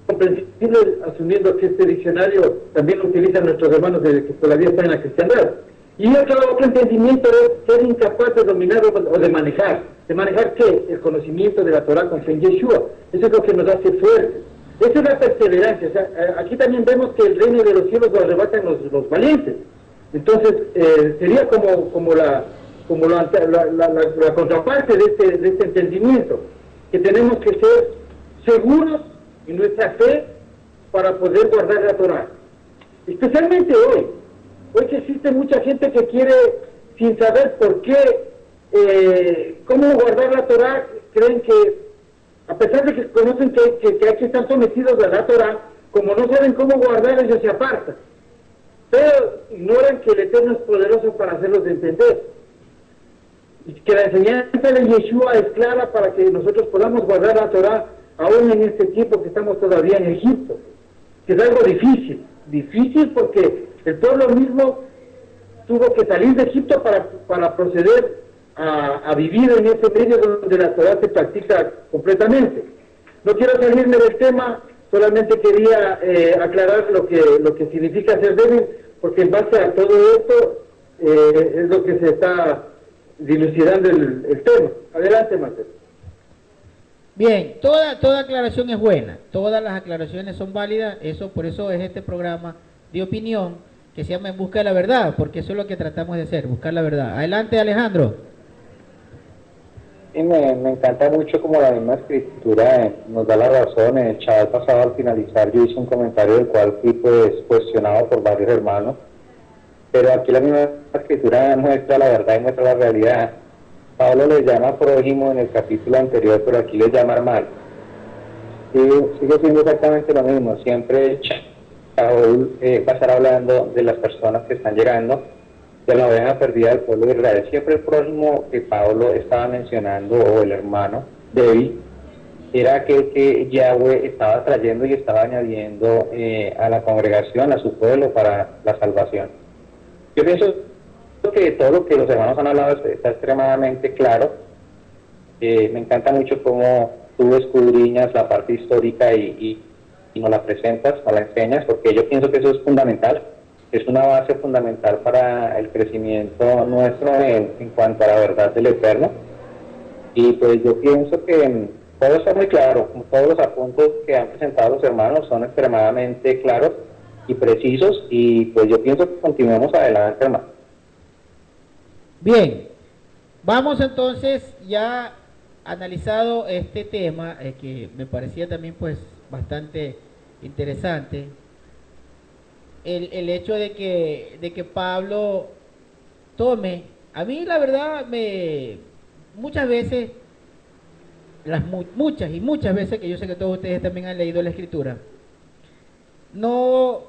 comprensible, asumiendo que este diccionario también lo utilizan nuestros hermanos que todavía están en la cristiandad. Y otro entendimiento es ser incapaz de dominar o de manejar. ¿De manejar qué? El conocimiento de la Torah con fe en Yeshua. Eso es lo que nos hace fuertes. Esa es la perseverancia. O sea, aquí también vemos que el reino de los cielos lo arrebatan los valientes. Entonces, sería como la contraparte de este entendimiento, que tenemos que ser seguros en nuestra fe para poder guardar la Torah. Especialmente hoy que existe mucha gente que quiere, sin saber por qué, cómo guardar la Torah, creen que, a pesar de que conocen que hay que estar sometidos a la Torah, como no saben cómo guardar, ellos se apartan. Pero ignoran que el Eterno es poderoso para hacerlos entender. Y que la enseñanza de Yeshua es clara para que nosotros podamos guardar la Torah aún en este tiempo que estamos todavía en Egipto. que es algo difícil, difícil porque el pueblo mismo tuvo que salir de Egipto para proceder a vivir en ese medio donde la Torah se practica completamente. No quiero salirme del tema, solamente quería aclarar lo que significa ser débil, porque en base a todo esto es lo que se está dilucidando el tema. Adelante, Marcelo. Bien, toda aclaración es buena, todas las aclaraciones son válidas, por eso es este programa de opinión que se llama En Busca de la Verdad, porque eso es lo que tratamos de hacer, buscar la verdad. Adelante, Alejandro. Sí, me encanta mucho como la misma escritura nos da la razón. El chaval pasado, al finalizar, yo hice un comentario del cual fui pues cuestionado por varios hermanos, pero aquí la misma escritura muestra la verdad y muestra la realidad. Pablo le llama prójimo en el capítulo anterior, pero aquí le llama hermano. Sigue siendo exactamente lo mismo. Siempre Saúl va a estar hablando de las personas que están llegando, de la oveja perdida del pueblo de Israel. Siempre el prójimo que Pablo estaba mencionando, o el hermano débil, era aquel que Yahweh estaba trayendo y estaba añadiendo a la congregación, a su pueblo, para la salvación. Yo pienso que todo lo que los hermanos han hablado está extremadamente claro. Me encanta mucho cómo tú escudriñas la parte histórica y nos la presentas, nos la enseñas, porque yo pienso que eso es fundamental, es una base fundamental para el crecimiento nuestro en cuanto a la verdad del Eterno. Y pues yo pienso que todo está muy claro, todos los apuntes que han presentado los hermanos son extremadamente claros y precisos, y pues yo pienso que continuemos adelante, hermano. Bien, vamos entonces, ya analizado este tema, que me parecía también pues bastante interesante, el hecho de que Pablo tome, a mí la verdad muchas veces, muchas veces, que yo sé que todos ustedes también han leído la Escritura, no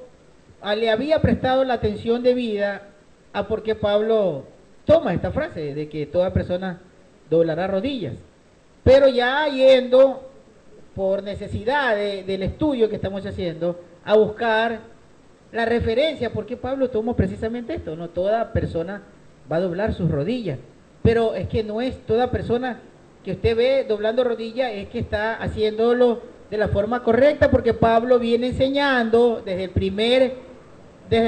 le había prestado la atención debida a por qué Pablo toma esta frase de que toda persona doblará rodillas. Pero ya yendo por necesidad del estudio que estamos haciendo a buscar la referencia, ¿por qué Pablo tomó precisamente esto? No toda persona va a doblar sus rodillas, pero es que no es toda persona que usted ve doblando rodillas es que está haciéndolo de la forma correcta, porque Pablo viene enseñando desde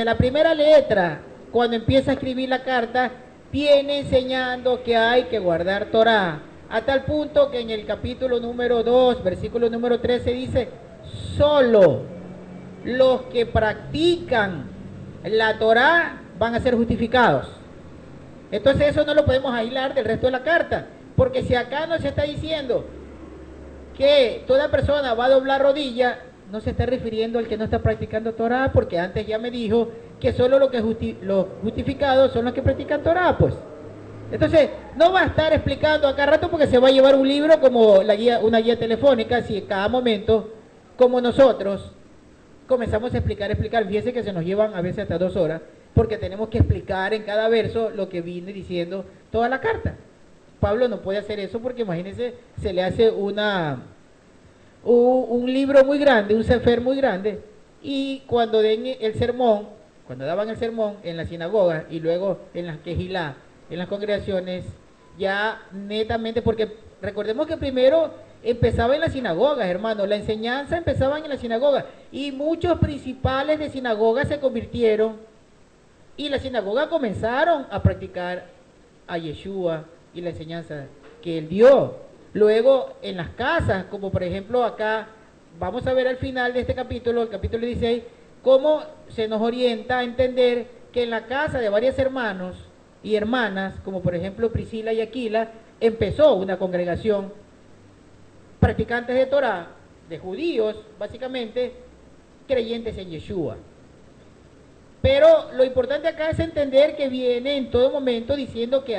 la primera letra, cuando empieza a escribir la carta, viene enseñando que hay que guardar Torah, a tal punto que en el capítulo número 2, versículo número 13 dice, solo los que practican la Torah van a ser justificados. Entonces eso no lo podemos aislar del resto de la carta, porque si acá no se está diciendo que toda persona va a doblar rodilla, no se está refiriendo al que no está practicando Torah, porque antes ya me dijo que solo los justificados son los que practican Torah, pues. Entonces, no va a estar explicando a cada rato, porque se va a llevar un libro como una guía telefónica, si cada momento, como nosotros, comenzamos a explicar. Fíjense que se nos llevan a veces hasta 2 horas, porque tenemos que explicar en cada verso lo que viene diciendo toda la carta. Pablo no puede hacer eso porque, imagínense, se le hace un libro muy grande, un sefer muy grande, y cuando den el sermón, cuando daban el sermón en la sinagoga y luego en las quejilá, en las congregaciones, ya netamente, porque recordemos que primero empezaba en las sinagogas, hermanos, la enseñanza empezaba en la sinagoga, y muchos principales de sinagogas se convirtieron, y las sinagogas comenzaron a practicar a Yeshua y la enseñanza que él dio. Luego en las casas, como por ejemplo acá, vamos a ver al final de este capítulo, el capítulo 16, cómo se nos orienta a entender que en la casa de varios hermanos y hermanas, como por ejemplo Priscila y Aquila, empezó una congregación practicantes de Torah, de judíos, básicamente, creyentes en Yeshua. Pero lo importante acá es entender que viene en todo momento diciendo que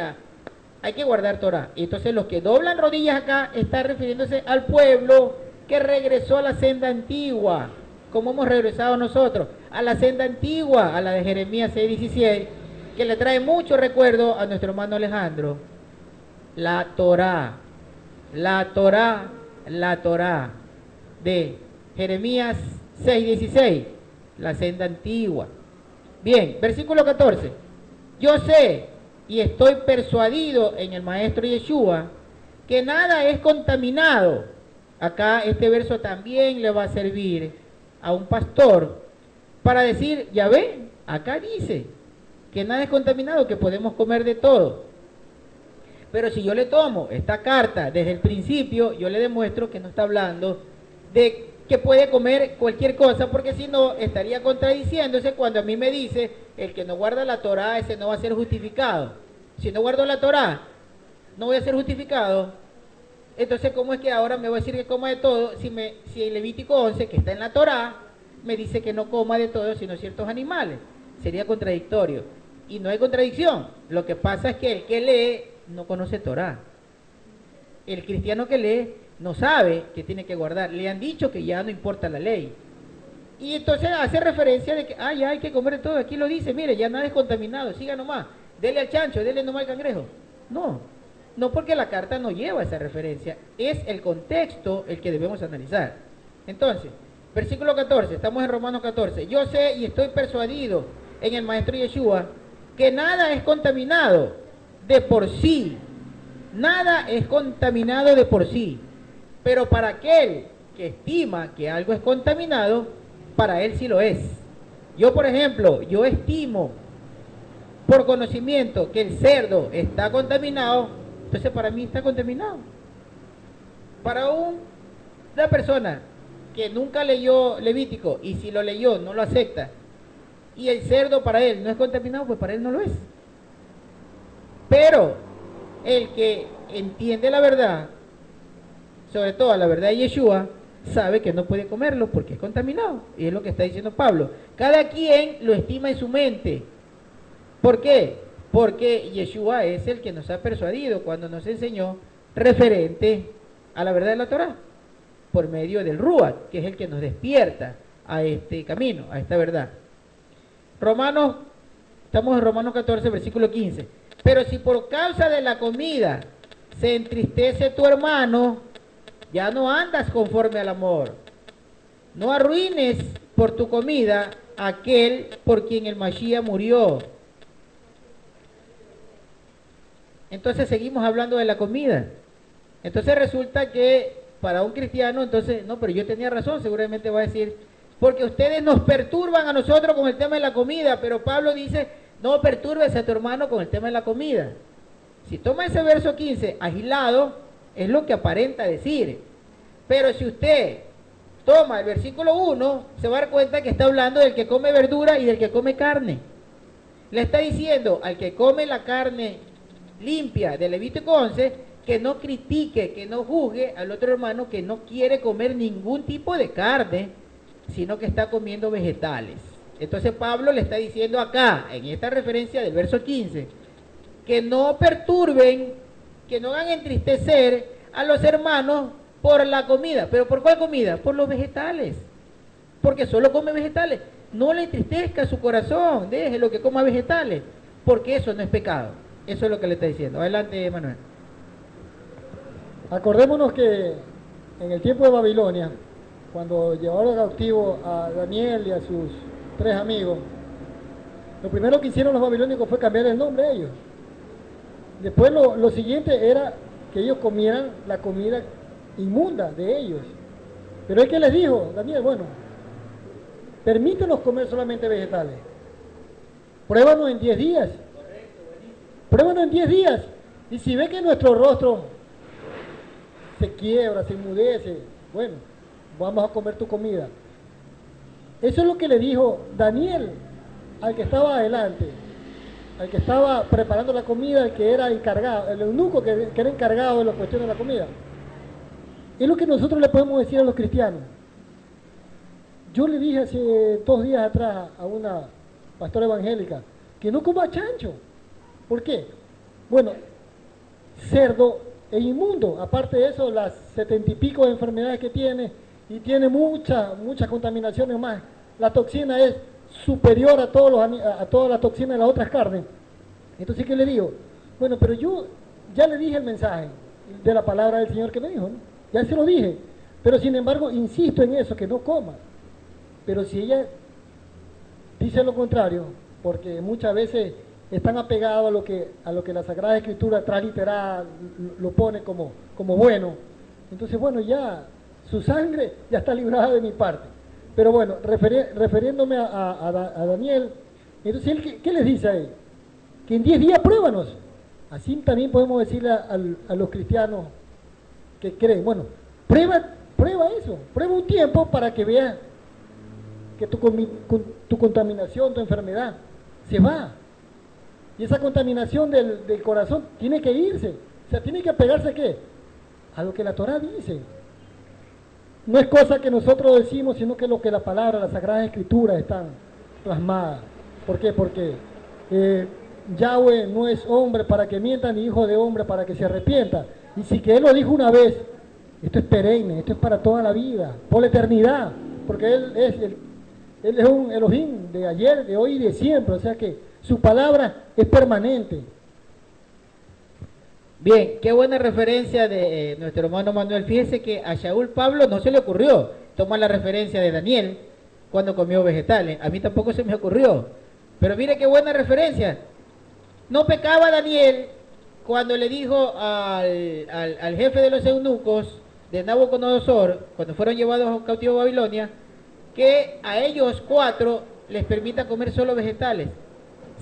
hay que guardar Torah. Y entonces los que doblan rodillas acá están refiriéndose al pueblo que regresó a la senda antigua, como hemos regresado nosotros, a la senda antigua, a la de Jeremías 6:16, que le trae mucho recuerdo a nuestro hermano Alejandro. La Torah de Jeremías 6:16, la senda antigua. Bien, versículo 14. Yo sé y estoy persuadido en el Maestro Yeshua que nada es contaminado. Acá este verso también le va a servir a un pastor para decir, ya ven, acá dice que nada es contaminado, que podemos comer de todo. Pero si yo le tomo esta carta desde el principio, yo le demuestro que no está hablando de que puede comer cualquier cosa, porque si no, estaría contradiciéndose cuando a mí me dice, el que no guarda la Torá, ese no va a ser justificado. Si no guardo la Torá, no voy a ser justificado. Entonces, ¿cómo es que ahora me va a decir que coma de todo si el Levítico 11, que está en la Torá, me dice que no coma de todo, sino ciertos animales? Sería contradictorio. Y no hay contradicción. Lo que pasa es que el que lee no conoce Torá. El cristiano que lee no sabe que tiene que guardar. Le han dicho que ya no importa la ley. Y entonces hace referencia de que, ya hay que comer de todo. Aquí lo dice, mire, ya nada es contaminado, siga nomás. Dele al chancho, dele nomás al cangrejo. No porque la carta no lleva esa referencia. Es el contexto el que debemos analizar. Entonces, versículo 14, estamos en Romanos 14. Yo sé y estoy persuadido en el Maestro Yeshua que nada es contaminado de por sí. Nada es contaminado de por sí. Pero para aquel que estima que algo es contaminado, para él sí lo es. Yo, por ejemplo, yo estimo por conocimiento que el cerdo está contaminado, entonces para mí está contaminado. Para una persona que nunca leyó Levítico y si lo leyó no lo acepta, y el cerdo para él no es contaminado, pues para él no lo es. Pero el que entiende la verdad, sobre todo la verdad de Yeshua, sabe que no puede comerlo porque es contaminado. Y es lo que está diciendo Pablo. Cada quien lo estima en su mente. ¿Por qué? Porque Yeshua es el que nos ha persuadido cuando nos enseñó referente a la verdad de la Torá, por medio del Ruach, que es el que nos despierta a este camino, a esta verdad. Estamos en Romanos 14, versículo 15. Pero si por causa de la comida se entristece tu hermano, ya no andas conforme al amor. No arruines por tu comida a aquel por quien el Mashiach murió. Entonces seguimos hablando de la comida. Entonces resulta que para un cristiano, entonces, no, pero yo tenía razón, seguramente va a decir, porque ustedes nos perturban a nosotros con el tema de la comida, pero Pablo dice, no perturbes a tu hermano con el tema de la comida. Si toma ese verso 15 aislado, es lo que aparenta decir. Pero si usted toma el versículo 1, se va a dar cuenta que está hablando del que come verdura y del que come carne. Le está diciendo al que come la carne limpia de Levítico 11, que no critique, que no juzgue al otro hermano que no quiere comer ningún tipo de carne, sino que está comiendo vegetales. Entonces Pablo le está diciendo acá, en esta referencia del verso 15, que no perturben, que no hagan entristecer a los hermanos por la comida. ¿Pero por cuál comida? Por los vegetales. Porque solo come vegetales. No le entristezca su corazón, déjelo que coma vegetales, porque eso no es pecado. Eso es lo que le está diciendo. Adelante, Manuel. Acordémonos que en el tiempo de Babilonia, cuando llevaron cautivo a Daniel y a sus 3 amigos, lo primero que hicieron los babilónicos fue cambiar el nombre a ellos. Después lo siguiente era que ellos comieran la comida inmunda de ellos. Pero es que les dijo, Daniel, bueno, permítenos comer solamente vegetales. Pruébanos en 10 días. Pruébanos en 10 días. Y si ve que nuestro rostro se quiebra, se enmudece, bueno, vamos a comer tu comida. Eso es lo que le dijo Daniel al que estaba adelante, al que estaba preparando la comida, el que era encargado, el eunuco que era encargado de la cuestión de la comida. Es lo que nosotros le podemos decir a los cristianos. Yo le dije hace 2 días atrás a una pastora evangélica que no coma chancho. ¿Por qué? Bueno, cerdo es inmundo. Aparte de eso, las 70 y pico de enfermedades que tiene, y tiene muchas contaminaciones más. La toxina es superior a todas las toxinas de las otras carnes. Entonces, ¿qué le digo? Bueno, pero yo ya le dije el mensaje de la palabra del Señor que me dijo, ¿no? Ya se lo dije, pero sin embargo insisto en eso, que no coma. Pero si ella dice lo contrario, porque muchas veces están apegados a lo que la Sagrada Escritura transliteral lo pone como bueno, entonces bueno, ya su sangre ya está librada de mi parte. Pero bueno, refiriéndome a Daniel, entonces él, ¿qué les dice a él? Que en 10 días pruébanos. Así también podemos decirle a los cristianos que creen, bueno, prueba eso, prueba un tiempo para que veas que tu contaminación, tu enfermedad, se va. Y esa contaminación del corazón tiene que irse. O sea, tiene que apegarse ¿a qué? A lo que la Torá dice. No es cosa que nosotros decimos, sino que lo que la palabra, las Sagradas Escrituras están plasmadas. ¿Por qué? Porque Yahweh no es hombre para que mienta, ni hijo de hombre para que se arrepienta. Y si que Él lo dijo una vez, esto es perenne, esto es para toda la vida, por la eternidad. Porque Él es un Elohim de ayer, de hoy y de siempre. O sea que su palabra es permanente. Bien, qué buena referencia de nuestro hermano Manuel. Fíjese que a Shaul Pablo no se le ocurrió tomar la referencia de Daniel cuando comió vegetales. A mí tampoco se me ocurrió. Pero mire qué buena referencia. No pecaba Daniel cuando le dijo al jefe de los eunucos de Nabucodonosor, cuando fueron llevados cautivos a Babilonia, que a ellos 4 les permita comer solo vegetales.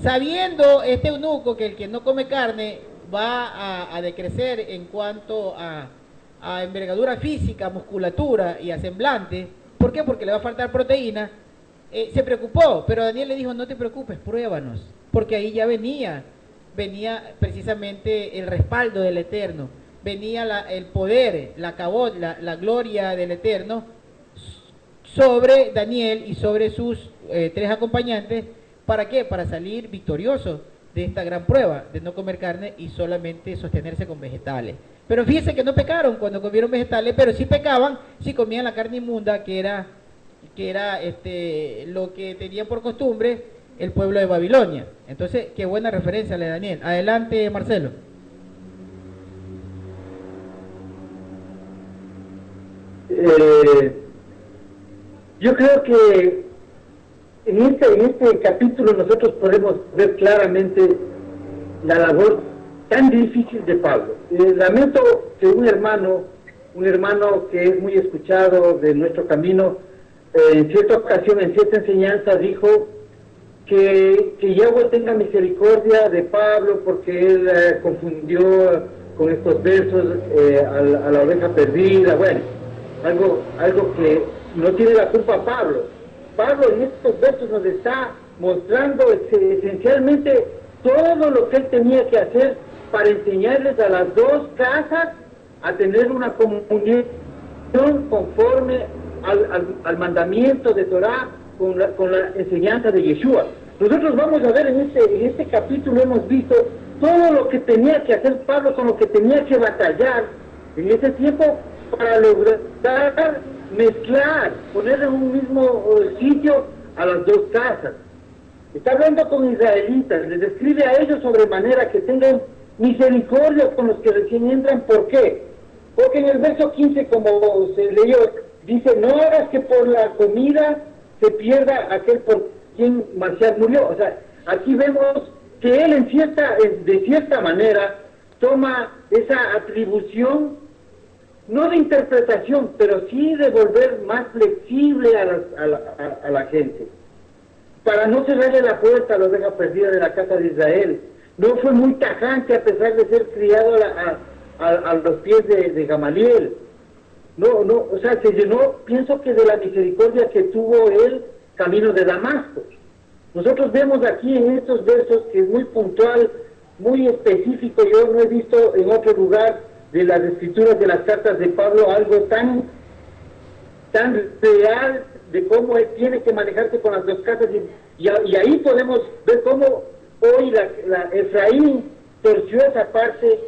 Sabiendo este eunuco que el que no come carne va a decrecer en cuanto a envergadura física, musculatura y a semblante. ¿Por qué? Porque le va a faltar proteína. Se preocupó, pero Daniel le dijo, no te preocupes, pruébanos, porque ahí ya venía precisamente el respaldo del Eterno, venía el poder, la cabot, la gloria del Eterno sobre Daniel y sobre sus 3 acompañantes. ¿Para qué? Para salir victorioso de esta gran prueba de no comer carne y solamente sostenerse con vegetales. Pero fíjense que no pecaron cuando comieron vegetales, pero sí pecaban si comían la carne inmunda, que era lo que tenía por costumbre el pueblo de Babilonia. Entonces, qué buena referencia la de Daniel. Adelante, Marcelo. Yo creo que en este capítulo nosotros podemos ver claramente la labor tan difícil de Pablo. Lamento que un hermano que es muy escuchado de nuestro camino, en cierta ocasión, en cierta enseñanza, dijo que Yahweh tenga misericordia de Pablo porque él confundió con estos versos a la oveja perdida. Bueno, algo que no tiene la culpa Pablo. Pablo en estos versos nos está mostrando esencialmente todo lo que él tenía que hacer para enseñarles a las 2 casas a tener una comunión conforme al mandamiento de Torah con la enseñanza de Yeshua. Nosotros vamos a ver en este capítulo, hemos visto todo lo que tenía que hacer Pablo, con lo que tenía que batallar en ese tiempo para lograr mezclar, poner en un mismo sitio a las 2 casas. Está hablando con israelitas, les describe a ellos sobremanera que tengan misericordia con los que recién entran. ¿Por qué? Porque en el verso 15, como se leyó, dice, no hagas que por la comida se pierda aquel por quien Marcial murió. O sea, aquí vemos que él de cierta manera toma esa atribución, no de interpretación, pero sí de volver más flexible a la gente, para no cerrarle la puerta a la oveja perdida de la casa de Israel. No fue muy tajante a pesar de ser criado a los pies de Gamaliel. No, o sea, se llenó, pienso que de la misericordia que tuvo él camino de Damasco. Nosotros vemos aquí en estos versos que es muy puntual, muy específico. Yo no he visto en otro lugar de las escrituras de las cartas de Pablo algo tan real de cómo él tiene que manejarse con las 2 casas, y ahí podemos ver cómo hoy Efraín torció esa parte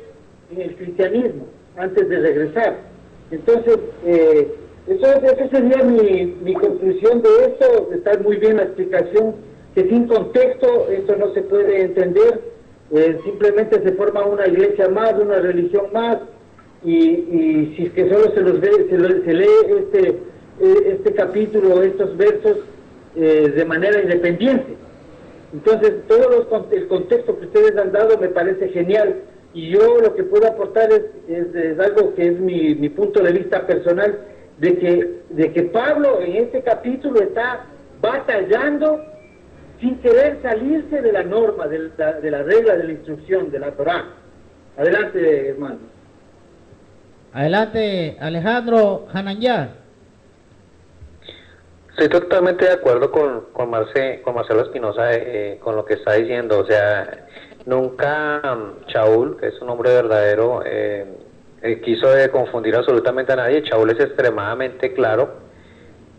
en el cristianismo antes de regresar. Entonces, esa sería mi conclusión de esto. Está muy bien la explicación, que sin contexto esto no se puede entender. Simplemente se forma una iglesia más, una religión más, y si es que solo se lee este capítulo, estos versos, de manera independiente. Entonces, el contexto que ustedes han dado me parece genial, y yo lo que puedo aportar es algo que es mi punto de vista personal, de que Pablo en este capítulo está batallando sin querer salirse de la norma, de la regla, de la instrucción, de la Torá. Adelante, hermano. Adelante, Alejandro Hananyar. Estoy totalmente de acuerdo con Marcelo Espinosa, con lo que está diciendo. O sea, nunca Shaul, que es un nombre verdadero, quiso confundir absolutamente a nadie. Shaul es extremadamente claro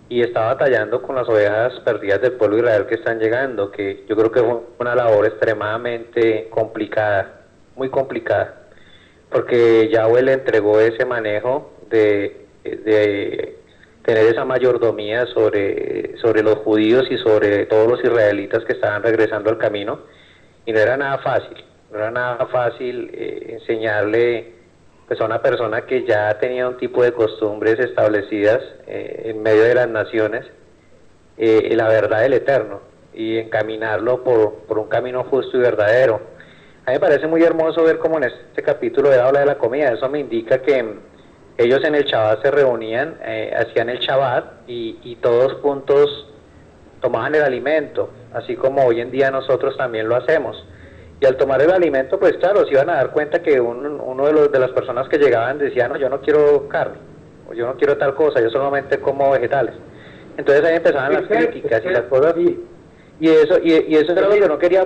y está batallando con las ovejas perdidas del pueblo de Israel que están llegando, que yo creo que fue una labor extremadamente complicada, muy complicada, porque Yahweh le entregó ese manejo de tener esa mayordomía sobre los judíos y sobre todos los israelitas que estaban regresando al camino, y no era nada fácil enseñarle pues a una persona que ya tenía un tipo de costumbres establecidas en medio de las naciones, la verdad del Eterno, y encaminarlo por un camino justo y verdadero. A mí me parece muy hermoso ver cómo en este capítulo él habla de la comida. Eso me indica que ellos en el Shabbat se reunían, hacían el Shabbat y todos juntos tomaban el alimento, así como hoy en día nosotros también lo hacemos. Y al tomar el alimento, pues claro, se iban a dar cuenta que uno de las personas que llegaban decía, no, yo no quiero carne, o yo no quiero tal cosa, yo solamente como vegetales. Entonces ahí empezaban las críticas y las cosas, y eso era lo que no quería,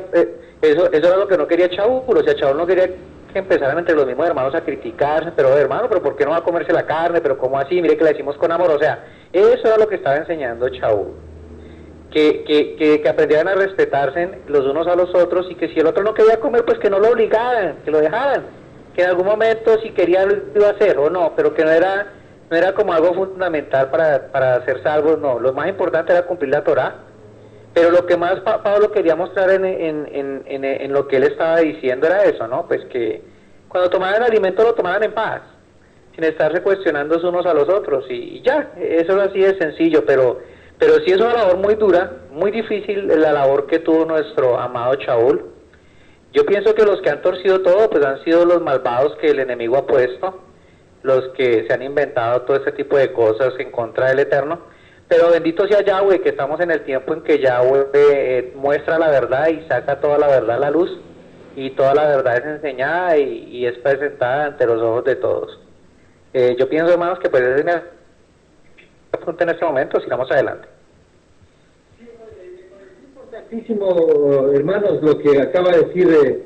eso era lo que no quería Shaul. O sea, Shaul no quería que empezaran entre los mismos hermanos a criticarse, pero hermano, pero ¿por qué no va a comerse la carne? Pero ¿cómo así? Mire que la decimos con amor. O sea, eso era lo que estaba enseñando Shaul, que aprendieran a respetarse los unos a los otros, y que si el otro no quería comer, pues que no lo obligaran, que lo dejaran, que en algún momento si quería lo iba a hacer o no, pero que no era como algo fundamental para ser salvos. No, lo más importante era cumplir la Torá. Pero lo que más Pablo quería mostrar en lo que él estaba diciendo era eso, ¿no? Pues que cuando tomaban el alimento lo tomaban en paz, sin estarse cuestionándose unos a los otros, y ya, eso es así de sencillo, pero sí es una labor muy dura, muy difícil la labor que tuvo nuestro amado Shaul. Yo pienso que los que han torcido todo, pues han sido los malvados que el enemigo ha puesto, los que se han inventado todo ese tipo de cosas en contra del Eterno. Pero bendito sea Yahweh, que estamos en el tiempo en que Yahweh muestra la verdad y saca toda la verdad a la luz, y toda la verdad es enseñada y es presentada ante los ojos de todos. Yo pienso, hermanos, que pues es en este momento, sigamos adelante. Es importantísimo, hermanos, lo que acaba de decir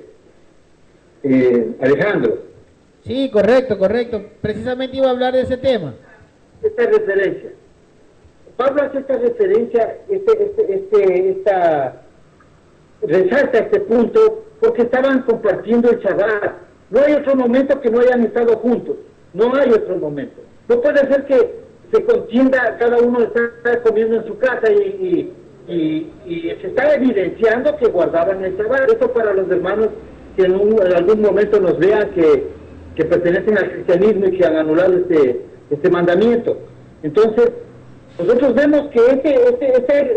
Alejandro. Sí, correcto. Precisamente iba a hablar de ese tema. Esta referencia. Pablo hace esta referencia, resalta este punto, porque estaban compartiendo el Shabbat. No hay otro momento que no hayan estado juntos. No hay otro momento. No puede ser que se contienda, cada uno está comiendo en su casa y se está evidenciando que guardaban el Shabbat. Eso para los hermanos que en algún momento nos vean que pertenecen al cristianismo y que han anulado este mandamiento. Entonces, nosotros vemos que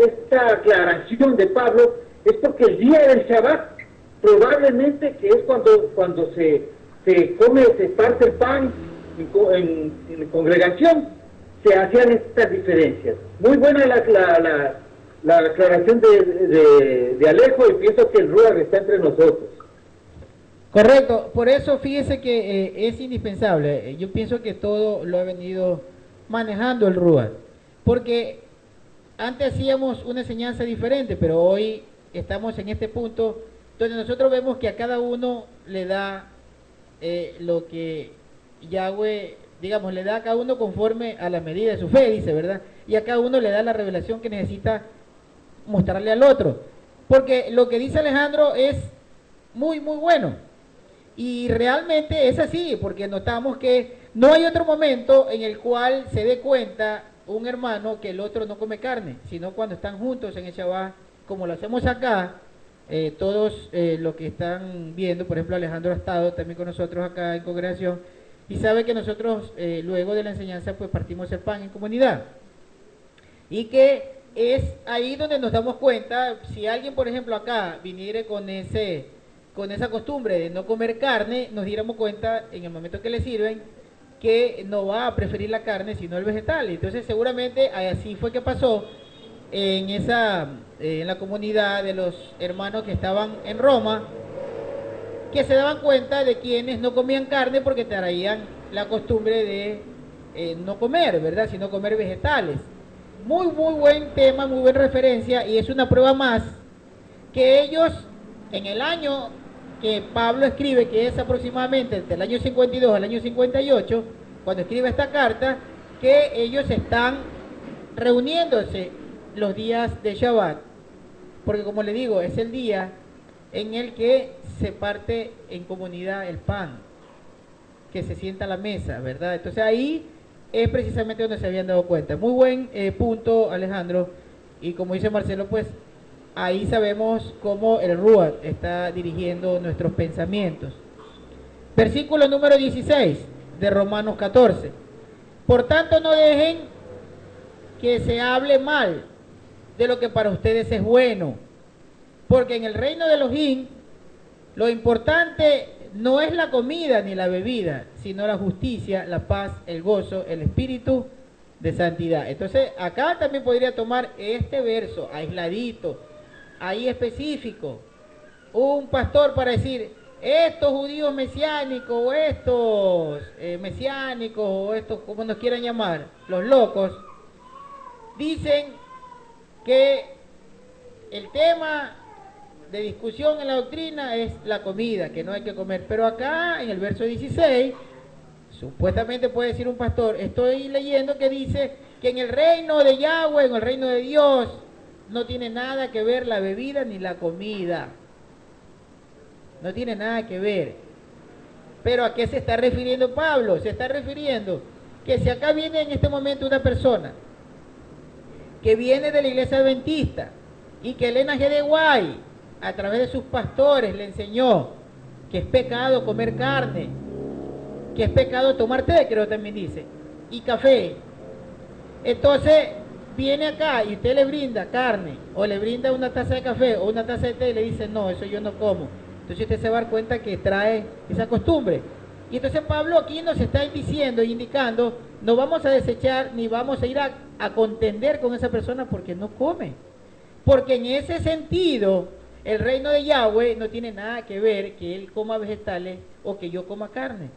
esta aclaración de Pablo es porque el día del Shabbat, probablemente que es cuando se come, se parte el pan en congregación, se hacían estas diferencias. Muy buena la aclaración de Alejo, y pienso que el Ruach está entre nosotros. Correcto, por eso fíjese que es indispensable. Yo pienso que todo lo ha venido manejando el Ruach, porque antes hacíamos una enseñanza diferente, pero hoy estamos en este punto donde nosotros vemos que a cada uno le da lo que Yahweh, digamos, le da a cada uno conforme a la medida de su fe, dice, ¿verdad? Y a cada uno le da la revelación que necesita mostrarle al otro, porque lo que dice Alejandro es muy bueno, y realmente es así, porque notamos que no hay otro momento en el cual se dé cuenta un hermano que el otro no come carne, sino cuando están juntos en el Shabbat, como lo hacemos acá. Todos los que están viendo, por ejemplo, Alejandro ha estado también con nosotros acá en congregación, y sabe que nosotros luego de la enseñanza pues partimos el pan en comunidad. Y que es ahí donde nos damos cuenta, si alguien, por ejemplo, acá viniera con esa costumbre de no comer carne, nos diéramos cuenta en el momento que le sirven que no va a preferir la carne sino el vegetal. Entonces seguramente así fue que pasó en la comunidad de los hermanos que estaban en Roma, que se daban cuenta de quienes no comían carne porque traían la costumbre de no comer, ¿verdad? Sino comer vegetales. Muy buen tema, muy buena referencia, y es una prueba más que ellos, en el año que Pablo escribe, que es aproximadamente entre el año 52 al año 58, cuando escribe esta carta, que ellos están reuniéndose los días de Shabbat, porque como le digo, es el día en el que se parte en comunidad el pan, que se sienta a la mesa, ¿verdad? Entonces ahí es precisamente donde se habían dado cuenta. Muy buen punto, Alejandro, y como dice Marcelo, pues ahí sabemos cómo el Ruach está dirigiendo nuestros pensamientos. Versículo número 16 de Romanos 14. Por tanto, no dejen que se hable mal de lo que para ustedes es bueno, porque en el reino de Elohim lo importante no es la comida ni la bebida, sino la justicia, la paz, el gozo, el espíritu de santidad. Entonces, acá también podría tomar este verso aisladito, ahí específico, un pastor para decir, estos judíos mesiánicos, o estos mesiánicos, o estos, como nos quieran llamar, los locos, dicen que el tema de discusión en la doctrina es la comida, que no hay que comer. Pero acá, en el verso 16, supuestamente puede decir un pastor, estoy leyendo que dice que en el reino de Yahweh, en el reino de Dios, no tiene nada que ver la bebida ni la comida. No tiene nada que ver. Pero ¿a qué se está refiriendo Pablo? Se está refiriendo que si acá viene en este momento una persona que viene de la iglesia adventista y que Elena G. de Guay, a través de sus pastores, le enseñó que es pecado comer carne, que es pecado tomar té, creo también dice, y café. Entonces viene acá y usted le brinda carne, o le brinda una taza de café o una taza de té y le dice, no, eso yo no como. Entonces usted se va a dar cuenta que trae esa costumbre. Y entonces Pablo aquí nos está diciendo e indicando, no vamos a desechar ni vamos a ir a contender con esa persona porque no come. Porque en ese sentido, el reino de Yahweh no tiene nada que ver que él coma vegetales o que yo coma carne.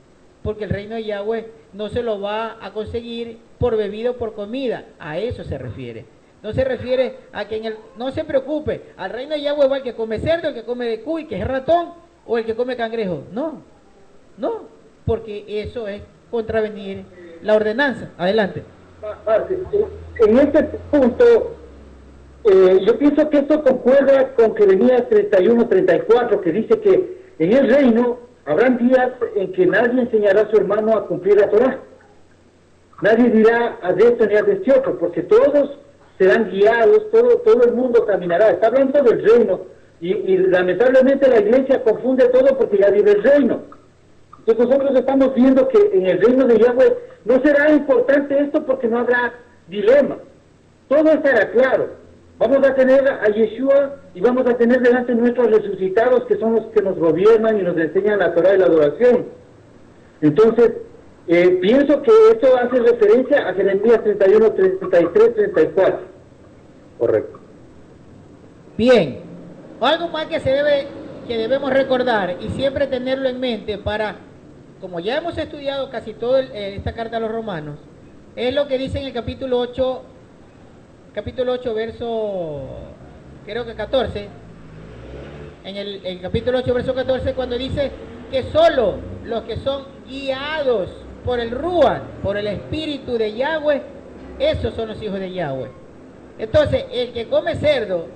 Porque el reino de Yahweh no se lo va a conseguir por bebida o por comida. A eso se refiere. No se refiere a que no se preocupe, al reino de Yahweh va el que come cerdo, el que come de cuy, que es ratón, o el que come cangrejo. No, porque eso es contravenir la ordenanza. Adelante. En este punto, yo pienso que esto concuerda con Jeremías 31-34, que dice que en el reino habrán días en que nadie enseñará a su hermano a cumplir la Torah. Nadie dirá a esto ni a este otro, porque todos serán guiados, todo el mundo caminará. Está hablando del reino, y lamentablemente la iglesia confunde todo porque ya vive el reino. Entonces nosotros estamos viendo que en el reino de Yahweh no será importante esto porque no habrá dilema. Todo estará claro. Vamos a tener a Yeshua y vamos a tener delante nuestros resucitados, que son los que nos gobiernan y nos enseñan la Torah y la adoración. Entonces, pienso que esto hace referencia a Jeremías 31, 33, 34. Correcto. Bien, algo más que debemos recordar y siempre tenerlo en mente para, como ya hemos estudiado casi toda esta carta a los romanos, es lo que dice en el capítulo 8, verso, creo que 14, en el capítulo 8, verso 14, cuando dice que solo los que son guiados por el Ruach, por el Espíritu de Yahweh, esos son los hijos de Yahweh. Entonces, el que come cerdo,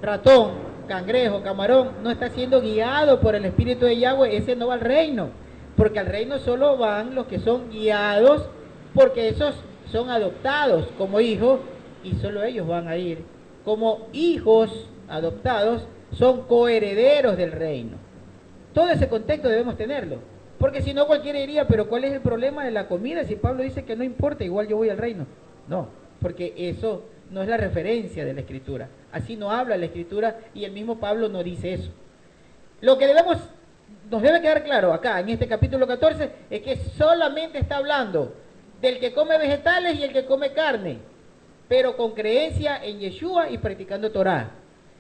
ratón, cangrejo, camarón, no está siendo guiado por el Espíritu de Yahweh, ese no va al reino, porque al reino solo van los que son guiados, porque esos son adoptados como hijos, y solo ellos van a ir. Como hijos adoptados, son coherederos del reino. Todo ese contexto debemos tenerlo, porque si no cualquiera diría, pero ¿cuál es el problema de la comida? Si Pablo dice que no importa, igual yo voy al reino. No, porque eso no es la referencia de la Escritura. Así no habla la Escritura y el mismo Pablo no dice eso. Lo que nos debe quedar claro acá, en este capítulo 14, es que solamente está hablando del que come vegetales y el que come carne, pero con creencia en Yeshua y practicando Torah.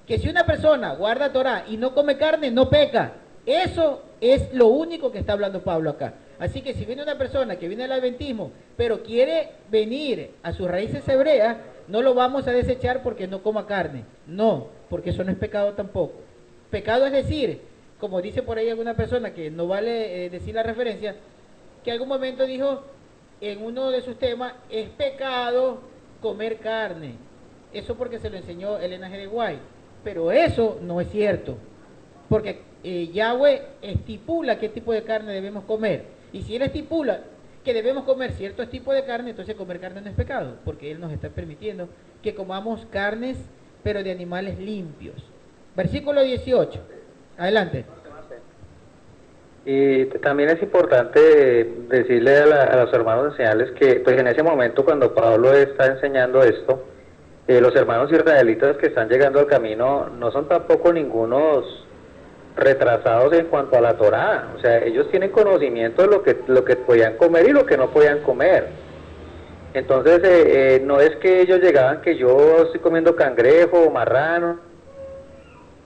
Que si una persona guarda Torah y no come carne, no peca. Eso es lo único que está hablando Pablo acá. Así que si viene una persona que viene del adventismo, pero quiere venir a sus raíces hebreas, no lo vamos a desechar porque no coma carne. No, porque eso no es pecado tampoco. Pecado es decir, como dice por ahí alguna persona, que no vale decir la referencia, que en algún momento dijo en uno de sus temas, es pecado comer carne. Eso porque se lo enseñó Elena G. de White. Pero eso no es cierto. Porque Yahweh estipula qué tipo de carne debemos comer. Y si Él estipula que debemos comer ciertos tipos de carne, entonces comer carne no es pecado. Porque Él nos está permitiendo que comamos carnes, pero de animales limpios. Versículo 18. Adelante. Y también es importante decirle a los hermanos, enseñarles que pues en ese momento cuando Pablo está enseñando esto, los hermanos israelitas que están llegando al camino no son tampoco ningunos retrasados en cuanto a la Torá. O sea, ellos tienen conocimiento de lo que podían comer y lo que no podían comer. Entonces no es que ellos llegaban que yo estoy comiendo cangrejo o marrano,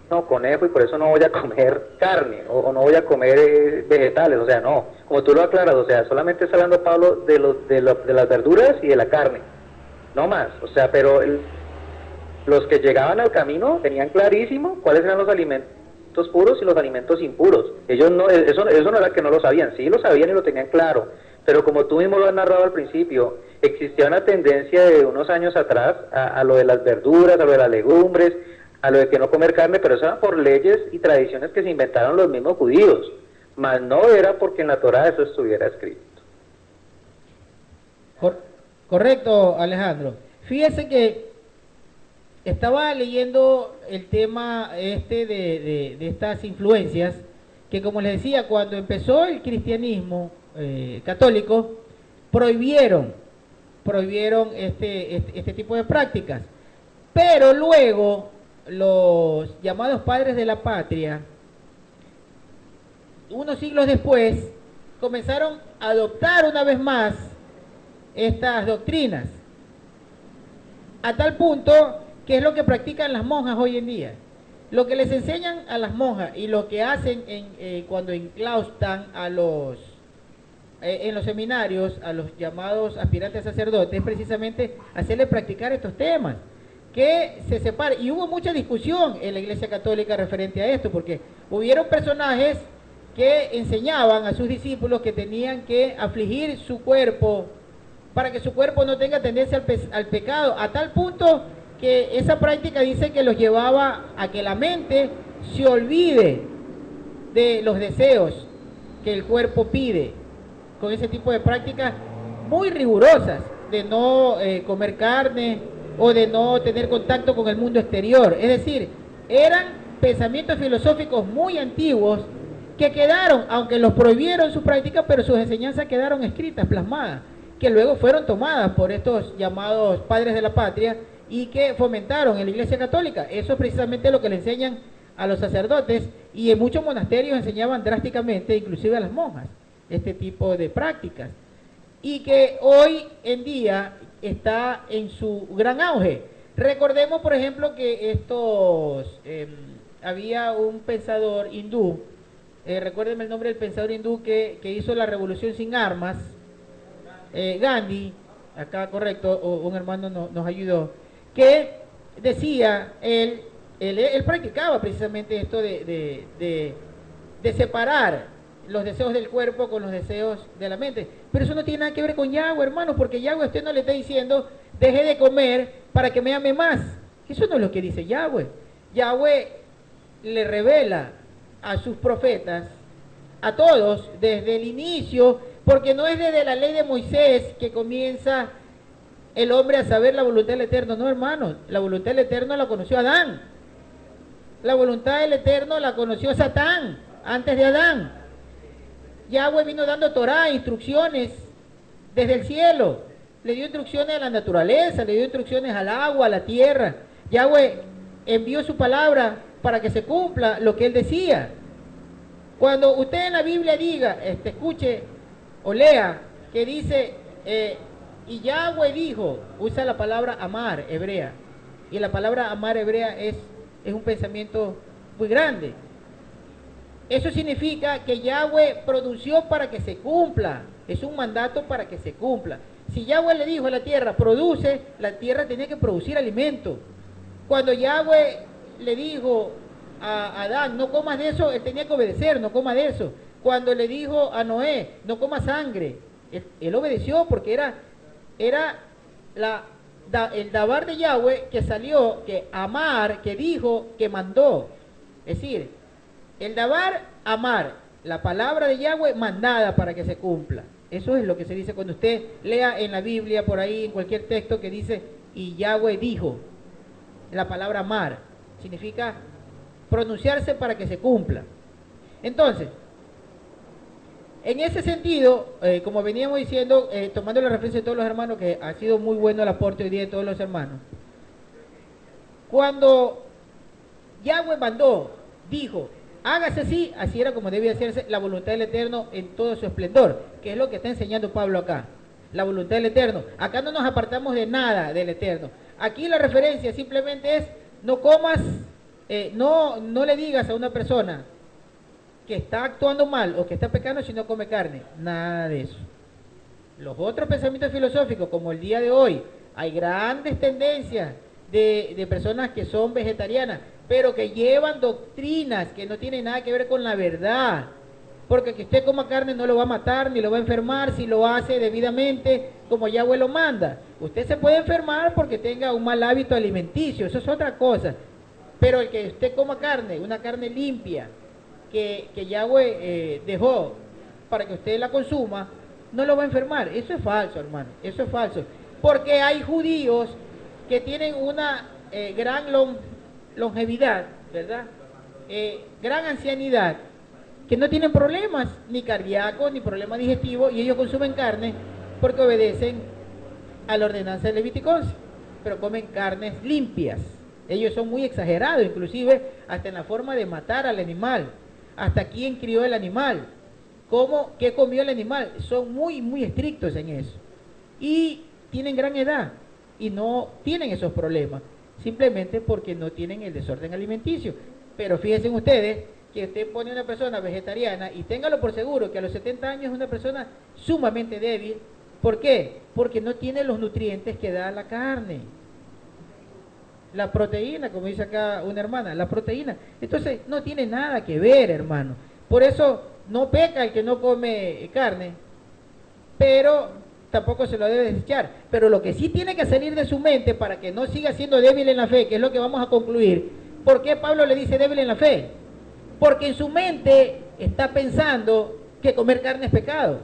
no, conejo, y por eso no voy a comer carne, o no voy a comer vegetales. O sea, no, como tú lo aclaras, o sea, solamente está hablando Pablo de las verduras y de la carne, no más. O sea, pero los que llegaban al camino tenían clarísimo cuáles eran los alimentos puros y los alimentos impuros. Ellos no, eso no era que no lo sabían, sí lo sabían y lo tenían claro, pero como tú mismo lo has narrado al principio, existía una tendencia de unos años atrás a lo de las verduras, a lo de las legumbres, a lo de que no comer carne, pero eso era por leyes y tradiciones que se inventaron los mismos judíos, mas no era porque en la Torá eso estuviera escrito. Correcto, Alejandro. Fíjese que estaba leyendo el tema de estas influencias, que como les decía, cuando empezó el cristianismo católico, prohibieron este tipo de prácticas, pero luego los llamados padres de la patria, unos siglos después, comenzaron a adoptar una vez más estas doctrinas, a tal punto que es lo que practican las monjas hoy en día. Lo que les enseñan a las monjas y lo que hacen cuando enclaustran en los seminarios a los llamados aspirantes sacerdotes es precisamente hacerles practicar estos temas, que se separe. Y hubo mucha discusión en la Iglesia Católica referente a esto, porque hubieron personajes que enseñaban a sus discípulos que tenían que afligir su cuerpo para que su cuerpo no tenga tendencia al pecado, a tal punto que esa práctica dice que los llevaba a que la mente se olvide de los deseos que el cuerpo pide, con ese tipo de prácticas muy rigurosas, de no comer carne, o de no tener contacto con el mundo exterior. Es decir, eran pensamientos filosóficos muy antiguos que quedaron, aunque los prohibieron sus prácticas, pero sus enseñanzas quedaron escritas, plasmadas, que luego fueron tomadas por estos llamados padres de la patria y que fomentaron en la Iglesia Católica. Eso es precisamente lo que le enseñan a los sacerdotes, y en muchos monasterios enseñaban drásticamente, inclusive a las monjas, este tipo de prácticas, y que hoy en día está en su gran auge. Recordemos, por ejemplo, que había un pensador hindú, recuérdenme el nombre del pensador hindú que hizo la revolución sin armas, Gandhi, acá correcto, un hermano nos ayudó, que decía, él practicaba precisamente esto de separar los deseos del cuerpo con los deseos de la mente. Pero eso no tiene nada que ver con Yahweh, hermano, porque Yahweh a usted no le está diciendo, deje de comer para que me ame más. Eso no es lo que dice Yahweh. Yahweh le revela a sus profetas, a todos, desde el inicio, porque no es desde la ley de Moisés que comienza el hombre a saber la voluntad del Eterno. No, hermano, la voluntad del Eterno la conoció Adán. La voluntad del Eterno la conoció Satán, antes de Adán. Yahweh vino dando Torah, instrucciones desde el cielo. le dio instrucciones a la naturaleza, le dio instrucciones al agua, a la tierra. Yahweh envió su palabra para que se cumpla lo que él decía. Cuando usted en la Biblia diga, escuche o lea, que dice, y Yahweh dijo, usa la palabra amar hebrea, y la palabra amar hebrea es un pensamiento muy grande. Eso significa que Yahweh pronunció para que se cumpla, es un mandato para que se cumpla. Si Yahweh le dijo a la tierra, produce, la tierra tenía que producir alimento. Cuando Yahweh le dijo a Adán, no comas de eso, él tenía que obedecer, no coma de eso. Cuando le dijo a Noé, no coma sangre, él obedeció porque era el dabar de Yahweh que salió, que amar, que dijo, que mandó. Es decir, el dabar, amar, la palabra de Yahweh mandada para que se cumpla. Eso es lo que se dice cuando usted lea en la Biblia, por ahí, en cualquier texto que dice, y Yahweh dijo. La palabra amar significa pronunciarse para que se cumpla. Entonces, en ese sentido, como veníamos diciendo, tomando la referencia de todos los hermanos, que ha sido muy bueno el aporte hoy día de todos los hermanos, cuando Yahweh mandó, dijo, hágase así, así era como debía hacerse la voluntad del Eterno en todo su esplendor, que es lo que está enseñando Pablo acá, la voluntad del Eterno. Acá no nos apartamos de nada del Eterno. Aquí la referencia simplemente es, no comas, no le digas a una persona que está actuando mal o que está pecando si no come carne, nada de eso. Los otros pensamientos filosóficos, como el día de hoy, hay grandes tendencias de personas que son vegetarianas, pero que llevan doctrinas que no tienen nada que ver con la verdad, porque que usted coma carne no lo va a matar ni lo va a enfermar si lo hace debidamente como Yahweh lo manda. Usted se puede enfermar porque tenga un mal hábito alimenticio, eso es otra cosa, pero el que usted coma carne, una carne limpia que Yahweh dejó para que usted la consuma, no lo va a enfermar. Eso es falso, hermano, eso es falso, porque hay judíos que tienen una gran longevidad, ¿verdad? Gran ancianidad, que no tienen problemas ni cardíacos ni problemas digestivos, y ellos consumen carne porque obedecen a la ordenanza de Levítico 11, pero comen carnes limpias. Ellos son muy exagerados, inclusive hasta en la forma de matar al animal, hasta quién crió el animal, qué comió el animal. Son muy, muy estrictos en eso, y tienen gran edad y no tienen esos problemas, simplemente porque no tienen el desorden alimenticio. Pero fíjense ustedes que usted pone a una persona vegetariana y téngalo por seguro que a los 70 años es una persona sumamente débil. ¿Por qué? Porque no tiene los nutrientes que da la carne. La proteína, como dice acá una hermana, la proteína. Entonces no tiene nada que ver, hermano. Por eso no peca el que no come carne, pero tampoco se lo debe desechar. Pero lo que sí tiene que salir de su mente para que no siga siendo débil en la fe, que es lo que vamos a concluir. ¿Por qué Pablo le dice débil en la fe? Porque en su mente está pensando que comer carne es pecado,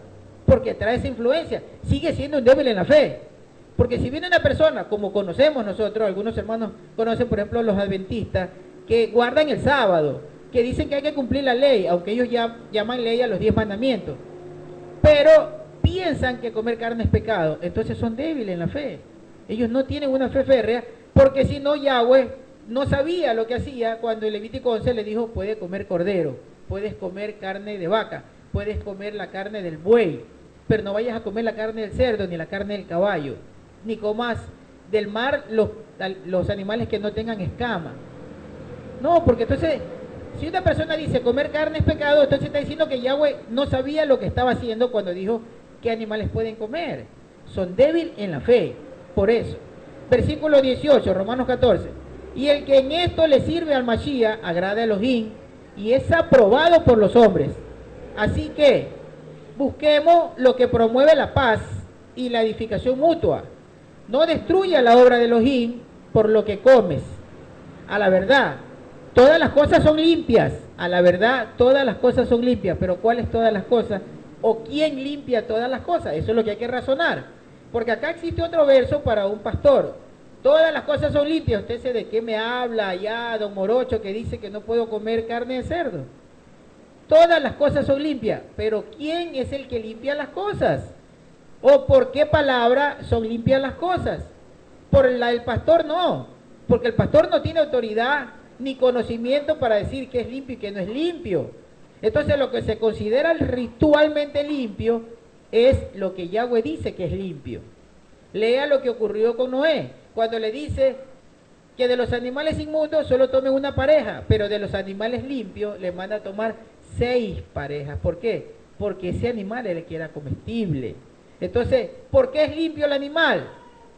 porque trae esa influencia. Sigue siendo un débil en la fe. Porque si viene una persona, como conocemos nosotros, algunos hermanos conocen, por ejemplo, los adventistas, que guardan el sábado, que dicen que hay que cumplir la ley, aunque ellos ya llaman ley a los 10 mandamientos, pero piensan que comer carne es pecado, entonces son débiles en la fe. Ellos no tienen una fe férrea, porque si no, Yahweh no sabía lo que hacía cuando el Levítico 11 le dijo, puedes comer cordero, puedes comer carne de vaca, puedes comer la carne del buey, pero no vayas a comer la carne del cerdo, ni la carne del caballo, ni comas del mar los animales que no tengan escama. No, porque entonces, si una persona dice comer carne es pecado, entonces está diciendo que Yahweh no sabía lo que estaba haciendo cuando dijo qué animales pueden comer. Son débiles en la fe, por eso. Versículo 18, Romanos 14. Y el que en esto le sirve al Mashiach agrada a Elohim y es aprobado por los hombres. Así que busquemos lo que promueve la paz y la edificación mutua. No destruya la obra de Elohim por lo que comes. A la verdad, todas las cosas son limpias. A la verdad, todas las cosas son limpias. Pero ¿cuáles todas las cosas? ¿O quién limpia todas las cosas? Eso es lo que hay que razonar. Porque acá existe otro verso para un pastor. Todas las cosas son limpias. ¿Usted sabe de qué me habla allá, don Morocho, que dice que no puedo comer carne de cerdo? Todas las cosas son limpias. Pero ¿quién es el que limpia las cosas? ¿O por qué palabra son limpias las cosas? Por la del pastor no, porque el pastor no tiene autoridad ni conocimiento para decir qué es limpio y qué no es limpio. Entonces lo que se considera ritualmente limpio es lo que Yahweh dice que es limpio. Lea lo que ocurrió con Noé, cuando le dice que de los animales inmundos solo tomen una pareja, pero de los animales limpios le manda a tomar 6 parejas. ¿Por qué? Porque ese animal era el que era comestible. Entonces, ¿por qué es limpio el animal?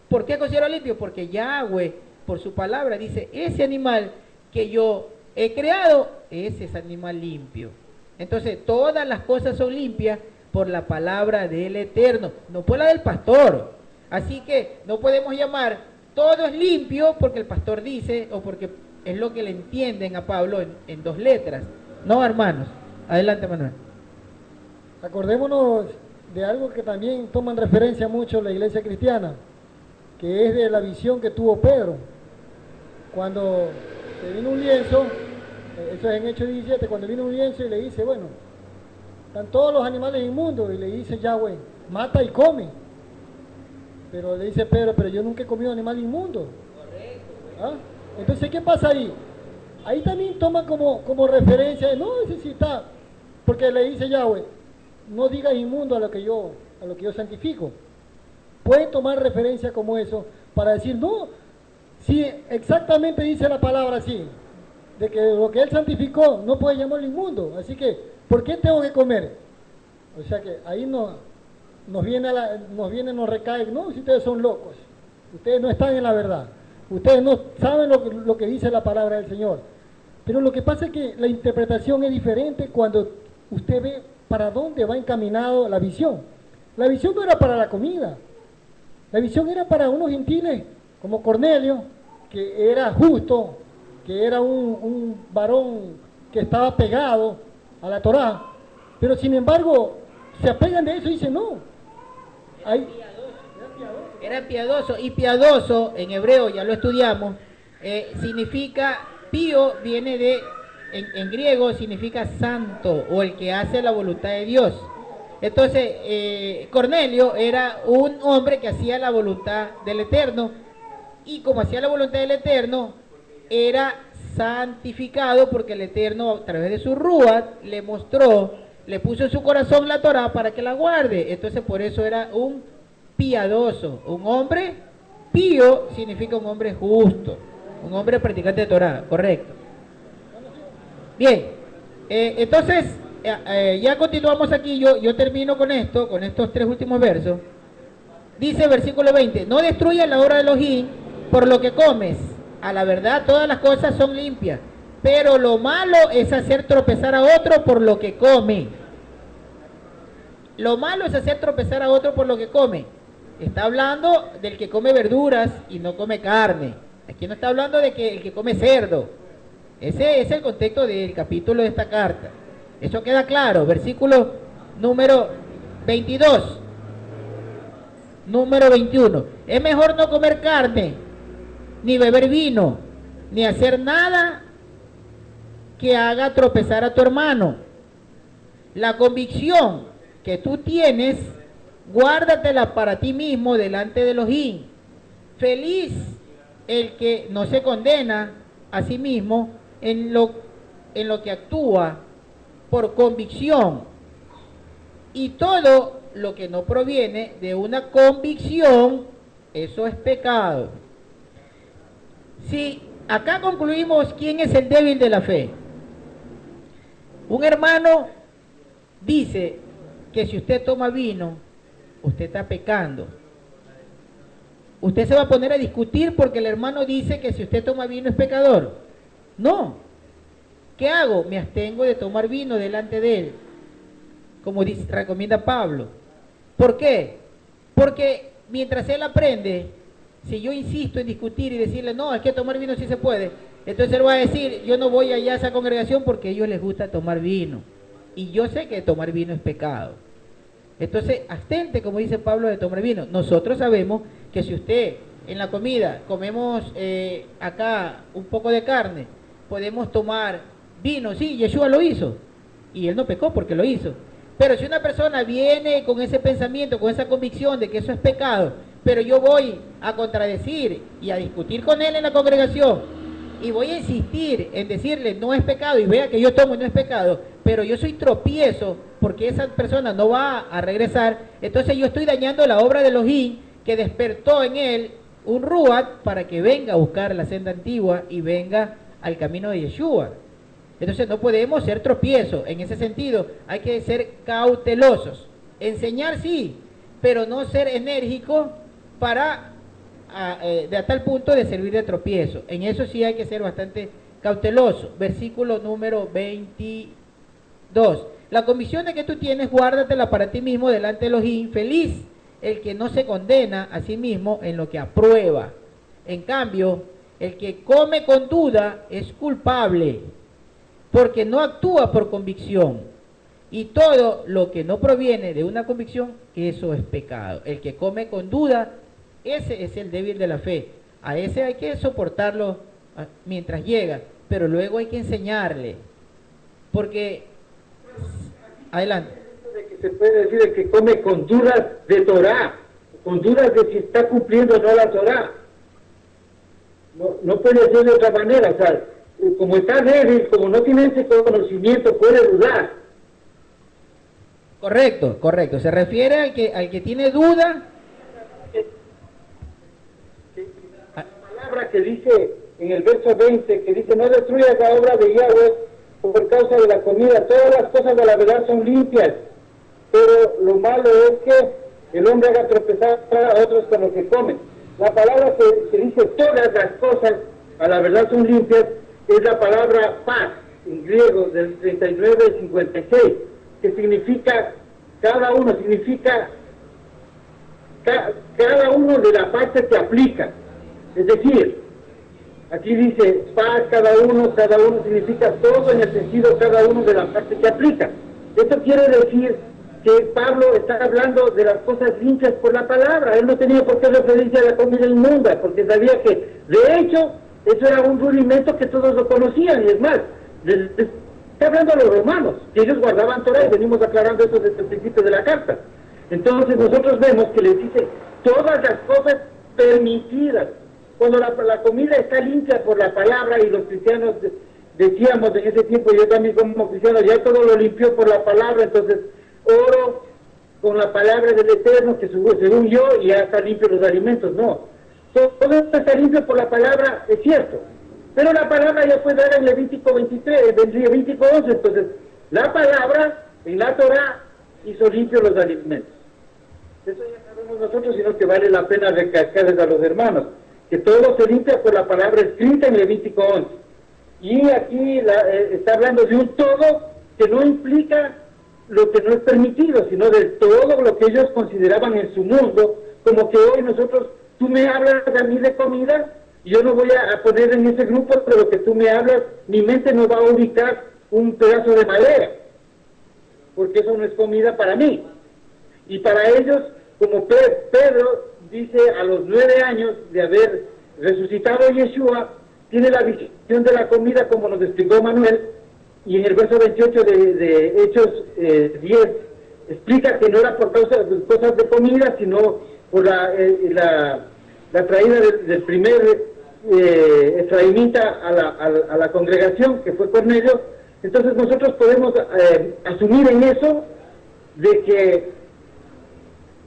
¿Por qué considero limpio? Porque Yahweh, por su palabra, dice, ese animal que yo he creado, ese es animal limpio. Entonces, todas las cosas son limpias por la palabra del Eterno, no por la del pastor. Así que no podemos llamar todo es limpio porque el pastor dice, o porque es lo que le entienden a Pablo en 2 letras. No, hermanos. Adelante, Manuel. Acordémonos de algo que también toman referencia mucho la iglesia cristiana, que es de la visión que tuvo Pedro. Cuando se vino un lienzo, eso es en Hechos 17, cuando vino un lienzo y le dice, bueno, están todos los animales inmundos, y le dice Yahweh, mata y come. Pero le dice Pedro, pero yo nunca he comido animal inmundo. ¿Ah? Entonces, ¿qué pasa ahí? Ahí también toma como referencia, no, ese sí está, porque le dice Yahweh, no digas inmundo a lo que yo santifico. Pueden tomar referencia como eso para decir, no, si exactamente dice la palabra así, de que lo que él santificó no puede llamarlo inmundo, así que, ¿por qué tengo que comer? O sea que ahí nos recae, no, si ustedes son locos, ustedes no están en la verdad, ustedes no saben lo que dice la palabra del Señor. Pero lo que pasa es que la interpretación es diferente cuando usted ve para dónde va encaminado la visión. La visión no era para la comida, la visión era para unos gentiles como Cornelio, que era justo, que era un varón que estaba pegado a la Torá, pero sin embargo se apegan de eso y dicen no. Era piadoso, y piadoso en hebreo, ya lo estudiamos, significa, pío viene de, en griego significa santo, o el que hace la voluntad de Dios. Entonces, Cornelio era un hombre que hacía la voluntad del Eterno, y como hacía la voluntad del Eterno, era santificado porque el Eterno, a través de su Ruach, le mostró, le puso en su corazón la Torá para que la guarde. Entonces, por eso era un piadoso. Un hombre pío significa un hombre justo, un hombre practicante de Torá, correcto. Bien, entonces, ya continuamos aquí, yo termino con esto, con estos 3 últimos versos. Dice versículo 20, no destruyas la obra de Elohim por lo que comes. A la verdad todas las cosas son limpias, pero lo malo es hacer tropezar a otro por lo que come. Lo malo es hacer tropezar a otro por lo que come. Está hablando del que come verduras y no come carne. Aquí no está hablando de que el que come cerdo. Ese es el contexto del capítulo de esta carta. Eso queda claro. Versículo número 22. Número 21. Es mejor no comer carne, ni beber vino, ni hacer nada que haga tropezar a tu hermano. La convicción que tú tienes, guárdatela para ti mismo delante de Elohim. Feliz el que no se condena a sí mismo en lo que actúa por convicción, y todo lo que no proviene de una convicción, eso es pecado. Si acá concluimos quién es el débil de la fe. Un hermano dice que si usted toma vino, usted está pecando. Usted se va a poner a discutir porque el hermano dice que si usted toma vino es pecador. No. ¿Qué hago? Me abstengo de tomar vino delante de él, como recomienda Pablo. ¿Por qué? Porque mientras él aprende, si yo insisto en discutir y decirle, no, es que tomar vino sí se puede, entonces él va a decir, yo no voy allá a esa congregación porque a ellos les gusta tomar vino. Y yo sé que tomar vino es pecado. Entonces, abstente, como dice Pablo, de tomar vino. Nosotros sabemos que si usted en la comida comemos acá un poco de carne, podemos tomar vino. Sí, Yeshua lo hizo y él no pecó porque lo hizo. Pero si una persona viene con ese pensamiento, con esa convicción de que eso es pecado, pero yo voy a contradecir y a discutir con él en la congregación, y voy a insistir en decirle no es pecado, y vea que yo tomo y no es pecado, pero yo soy tropiezo porque esa persona no va a regresar, entonces yo estoy dañando la obra de Elohim que despertó en él un Ruach para que venga a buscar la senda antigua y venga al camino de Yeshua. Entonces no podemos ser tropiezos. En ese sentido hay que ser cautelosos. Enseñar sí, pero no ser enérgico para de a tal punto de servir de tropiezo. En eso sí hay que ser bastante cauteloso. Versículo número 22. La comisión que tú tienes, guárdatela para ti mismo delante de Elohim. Feliz el que no se condena a sí mismo en lo que aprueba. En cambio, el que come con duda es culpable, porque no actúa por convicción. Y todo lo que no proviene de una convicción, eso es pecado. El que come con duda, ese es el débil de la fe. A ese hay que soportarlo mientras llega, pero luego hay que enseñarle. Porque, adelante. De que se puede decir el que come con dudas de Torah, con dudas de si está cumpliendo o no la Torah. No puede ser de otra manera, o sea, como está débil, como no tiene ese conocimiento, puede dudar. Correcto, correcto. Se refiere al que tiene duda. La palabra que dice en el verso 20, que dice, no destruyas la obra de Yahweh por causa de la comida, todas las cosas de la verdad son limpias, pero lo malo es que el hombre haga tropezar a otros con lo que comen. La palabra que dice todas las cosas a la verdad son limpias es la palabra paz, en griego, del 39-56, que significa cada uno, significa cada uno de la parte que aplica. Es decir, aquí dice paz, cada uno significa todo en el sentido cada uno de la parte que aplica. Esto quiere decir que Pablo está hablando de las cosas limpias por la palabra. Él no tenía por qué referirse a la comida inmunda, porque sabía que, de hecho, eso era un rudimento que todos lo conocían, y es más, está hablando a los romanos, que ellos guardaban Torah, y venimos aclarando eso desde el principio de la carta. Entonces nosotros vemos que les dice todas las cosas permitidas. Cuando la comida está limpia por la palabra, y los cristianos decíamos en ese tiempo, yo también como cristiano, ya todo lo limpió por la palabra, entonces oro con la palabra del Eterno, que según yo ya está limpio los alimentos. No, todo esto está limpio por la palabra, es cierto, pero la palabra ya fue dada en Levítico 23, en Levítico 11, entonces la palabra en la Torah hizo limpio los alimentos. Eso ya sabemos nosotros, sino que vale la pena recalcarles a los hermanos que todo se limpia por la palabra escrita en Levítico 11. Y aquí está hablando de un todo que no implica lo que no es permitido, sino de todo lo que ellos consideraban en su mundo, como que hoy nosotros, tú me hablas a mí de comida, y yo no voy a poner en ese grupo, pero lo que tú me hablas, mi mente no va a ubicar un pedazo de madera, porque eso no es comida para mí. Y para ellos, como Pedro dice a los 9 años de haber resucitado a Yeshua, tiene la visión de la comida como nos explicó Manuel, y en el verso 28 de Hechos 10 explica que no era por causa de cosas de comida, sino por la traída del primer efraimita a la congregación, que fue Cornelio. Entonces nosotros podemos asumir en eso de que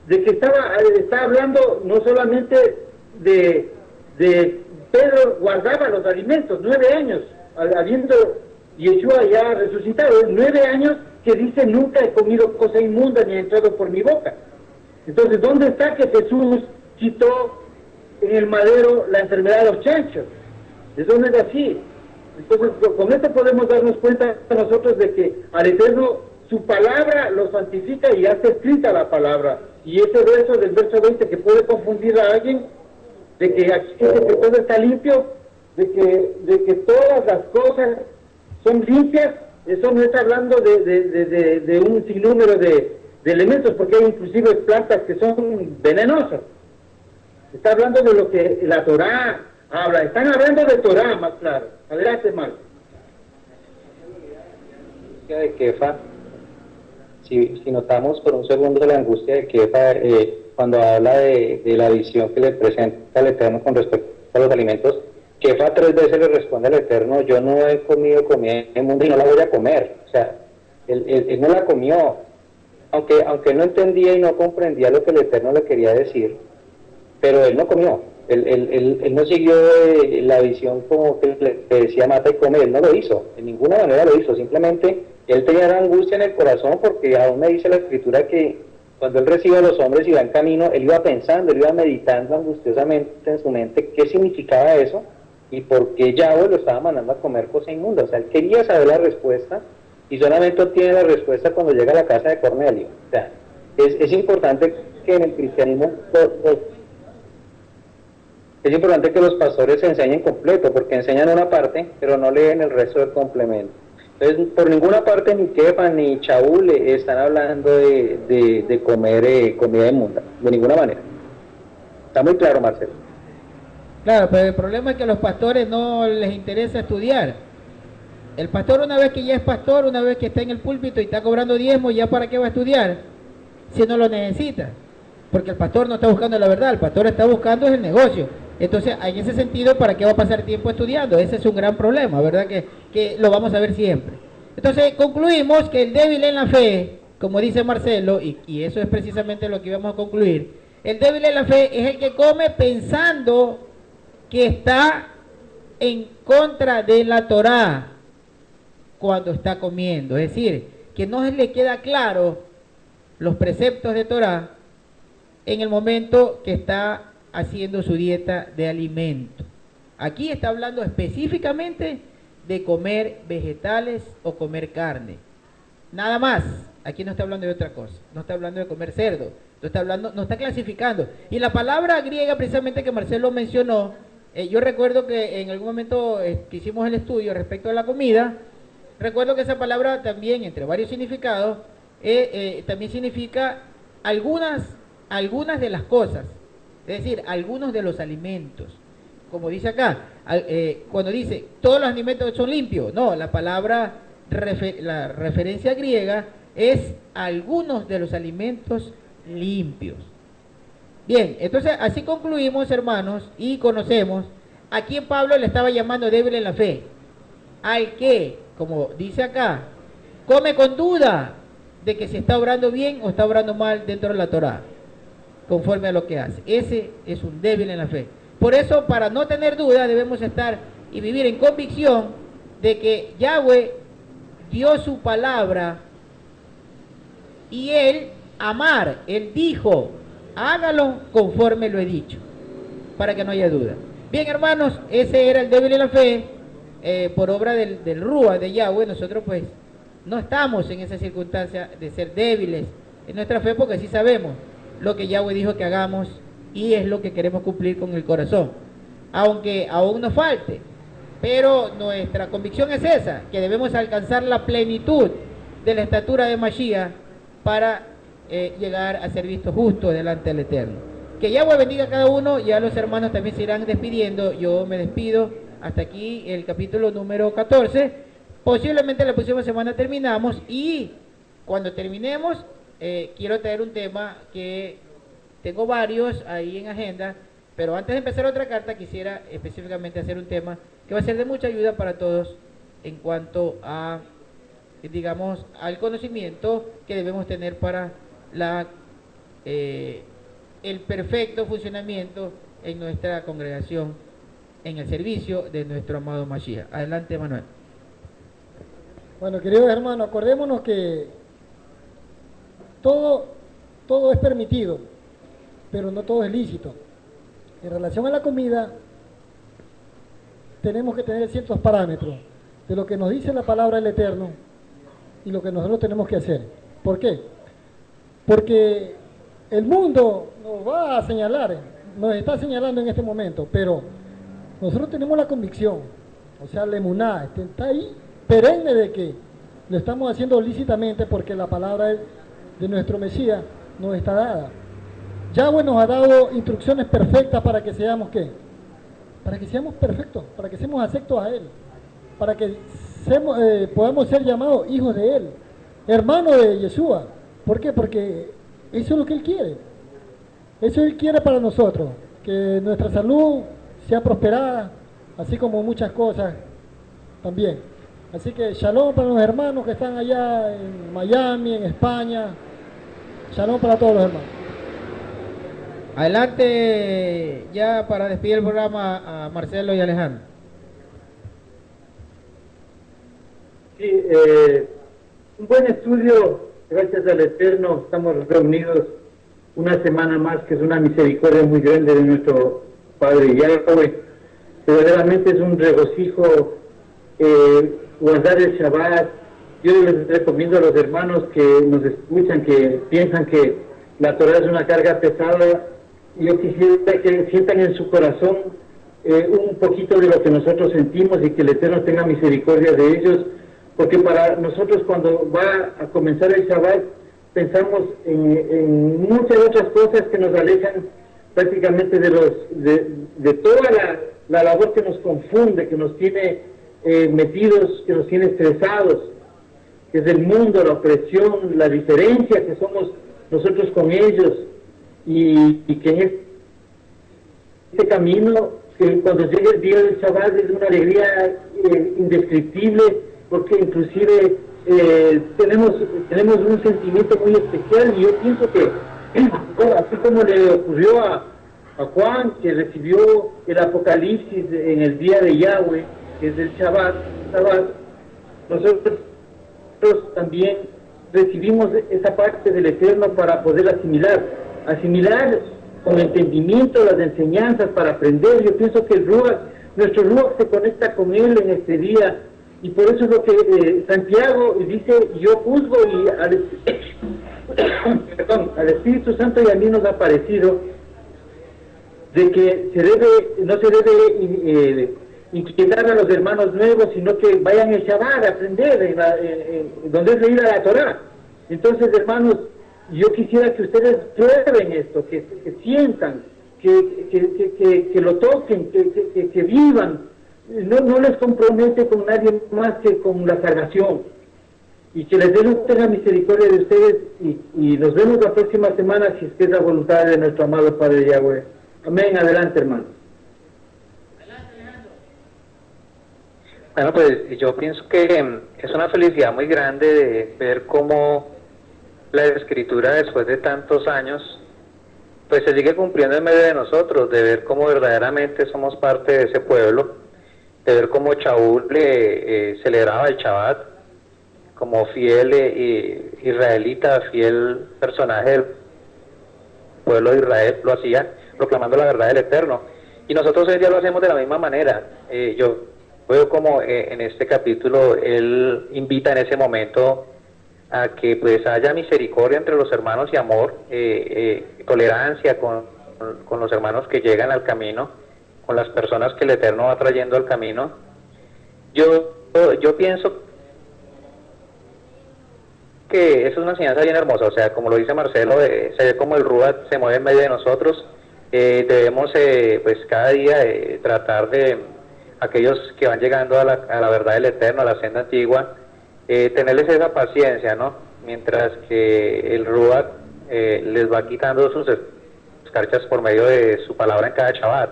está hablando no solamente de Pedro guardaba los alimentos, 9 años, habiendo Yeshua ya resucitado, 9 años que dice nunca he comido cosa inmunda ni ha entrado por mi boca. Entonces, ¿dónde está que Jesús quitó en el madero la enfermedad de los chanchos? Eso no es así. Entonces, con esto podemos darnos cuenta nosotros de que al Eterno su palabra lo santifica y hace escrita la palabra. Y ese verso del verso 20 que puede confundir a alguien, de que aquí dice que todo está limpio, de que todas las cosas son limpias, eso no está hablando de un sinnúmero de elementos, porque hay inclusive plantas que son venenosas. Está hablando de lo que la Torah habla, están hablando de Torah, más claro. Adelante, Marco. De Kefa, si notamos por un segundo la angustia de Kefa, cuando habla de la visión que le presenta al Eterno con respecto a los alimentos, Kefa 3 veces le responde al Eterno: yo no he comido comida inmunda y no la voy a comer. O sea, él no la comió, aunque no entendía y no comprendía lo que el Eterno le quería decir, pero él no comió. Él no siguió la visión como que le decía mata y come. Él no lo hizo, en ninguna manera lo hizo. Simplemente él tenía una angustia en el corazón, porque aún me dice la Escritura que cuando él recibe a los hombres y va en camino, él iba pensando, él iba meditando angustiosamente en su mente qué significaba eso y por qué Yahweh lo estaba mandando a comer cosa inmunda. O sea, él quería saber la respuesta y solamente obtiene la respuesta cuando llega a la casa de Cornelio. O sea, es importante que en el cristianismo es importante que los pastores enseñen completo, porque enseñan una parte, pero no leen el resto del complemento. Entonces, por ninguna parte ni Kefa ni Shaul están hablando de comer comida inmunda, de ninguna manera. Está muy claro, Marcelo. Claro, pero el problema es que a los pastores no les interesa estudiar. El pastor, una vez que ya es pastor, una vez que está en el púlpito y está cobrando diezmo, ¿ya para qué va a estudiar? Si no lo necesita. Porque el pastor no está buscando la verdad, el pastor está buscando el negocio. Entonces, en ese sentido, ¿para qué va a pasar tiempo estudiando? Ese es un gran problema, ¿verdad? Que lo vamos a ver siempre. Entonces, concluimos que el débil en la fe, como dice Marcelo, y eso es precisamente lo que íbamos a concluir, el débil en la fe es el que come pensando que está en contra de la Torá cuando está comiendo. Es decir, que no le queda claro los preceptos de Torá en el momento que está haciendo su dieta de alimento. Aquí está hablando específicamente de comer vegetales o comer carne. Nada más. Aquí no está hablando de otra cosa. No está hablando de comer cerdo. No está clasificando. Y la palabra griega precisamente que Marcelo mencionó, yo recuerdo que en algún momento que hicimos el estudio respecto a la comida, recuerdo que esa palabra también, entre varios significados, también significa algunas de las cosas. Es decir, algunos de los alimentos. Como dice acá, cuando dice todos los alimentos son limpios, no, la palabra, la referencia griega es algunos de los alimentos limpios. Bien, entonces así concluimos, hermanos, y conocemos a quién Pablo le estaba llamando débil en la fe. Al que, como dice acá, come con duda de que se está obrando bien o está obrando mal dentro de la Torá, conforme a lo que hace. Ese es un débil en la fe. Por eso, para no tener duda, debemos estar y vivir en convicción de que Yahweh dio su palabra y Él dijo, hágalo conforme lo he dicho, para que no haya duda. Bien, hermanos, ese era el débil en la fe, por obra del Rúa de Yahweh. Nosotros pues no estamos en esa circunstancia de ser débiles en nuestra fe, porque sí sabemos lo que Yahweh dijo que hagamos y es lo que queremos cumplir con el corazón, aunque aún nos falte. Pero nuestra convicción es esa, que debemos alcanzar la plenitud de la estatura de Mashiach para llegar a ser vistos justos delante del Eterno. Que Yahweh bendiga a cada uno. Ya los hermanos también se irán despidiendo. Yo me despido. Hasta aquí el capítulo número 14. Posiblemente la próxima semana terminamos, y cuando terminemos quiero traer un tema que tengo varios ahí en agenda, pero antes de empezar otra carta quisiera específicamente hacer un tema que va a ser de mucha ayuda para todos en cuanto a, digamos, al conocimiento que debemos tener para el perfecto funcionamiento en nuestra congregación, en el servicio de nuestro amado Mashiach. Adelante, Manuel. Bueno, queridos hermanos, acordémonos que todo es permitido, pero no todo es lícito. En relación a la comida, tenemos que tener ciertos parámetros de lo que nos dice la palabra del Eterno y lo que nosotros tenemos que hacer. ¿Por qué? Porque el mundo nos va a señalar, nos está señalando en este momento, pero nosotros tenemos la convicción, o sea, la emuná, está ahí, perenne, de que lo estamos haciendo lícitamente, porque la palabra de nuestro Mesías nos está dada. Yahweh nos ha dado instrucciones perfectas para que seamos, ¿qué? Para que seamos perfectos, para que seamos aceptos a Él, para que podamos ser llamados hijos de Él, hermanos de Yeshua. ¿Por qué? Porque eso es lo que Él quiere. Eso Él quiere para nosotros, que nuestra salud sea prosperada, así como muchas cosas también. Así que shalom para los hermanos que están allá en Miami, en España. Shalom para todos los hermanos. Adelante ya para despedir el programa a Marcelo y Alejandro. Sí, un buen estudio, gracias al Eterno, estamos reunidos una semana más, que es una misericordia muy grande de nuestro Padre Yahweh. Verdaderamente es un regocijo guardar el Shabbat. Yo les recomiendo a los hermanos que nos escuchan, que piensan que la Torah es una carga pesada, yo quisiera que sientan en su corazón un poquito de lo que nosotros sentimos y que el Eterno tenga misericordia de ellos, porque para nosotros cuando va a comenzar el Shabbat pensamos en muchas otras cosas que nos alejan prácticamente de toda la labor que nos confunde, que nos tiene metidos, que nos tiene estresados, que es el mundo, la opresión, la diferencia que somos nosotros con ellos, y que en este camino, que cuando llegue el día del Shabbat es una alegría indescriptible, porque inclusive tenemos un sentimiento muy especial, y yo pienso que así como le ocurrió a Juan, que recibió el Apocalipsis en el día de Yahweh, que es el Shabbat, nosotros también recibimos esa parte del Eterno para poder asimilar con entendimiento las enseñanzas, para aprender. Yo pienso que nuestro Ruach se conecta con Él en este día, y por eso es lo que Santiago dice: yo juzgo, y al Espíritu Santo y a mí nos ha parecido de que no se debe inquietar a los hermanos nuevos, sino que vayan el Shabbat a aprender donde es leída la Torah. Entonces, hermanos, yo quisiera que ustedes prueben esto, que sientan, que lo toquen, que vivan. No les compromete con nadie más que con la salvación. Y que les tenga misericordia de ustedes, y nos vemos la próxima semana, si es que es la voluntad de nuestro amado Padre Yahweh. Amén. Adelante, hermano. Bueno, pues yo pienso que es una felicidad muy grande de ver cómo la Escritura, después de tantos años, pues se sigue cumpliendo en medio de nosotros, de ver cómo verdaderamente somos parte de ese pueblo, de ver cómo Shaul celebraba el Shabbat como fiel israelita, fiel personaje del pueblo de Israel, lo hacía proclamando la verdad del Eterno. Y nosotros hoy en día lo hacemos de la misma manera. Yo veo como en este capítulo él invita en ese momento a que pues haya misericordia entre los hermanos y amor, tolerancia con los hermanos que llegan al camino, con las personas que el Eterno va trayendo al camino. Yo pienso que eso es una enseñanza bien hermosa, o sea, como lo dice Marcelo, se ve como el Ruach se mueve en medio de nosotros. Debemos pues cada día tratar de aquellos que van llegando a la verdad del Eterno, a la senda antigua, tenerles esa paciencia, ¿no? Mientras que el Ruach les va quitando sus escarchas por medio de su palabra en cada Shabbat.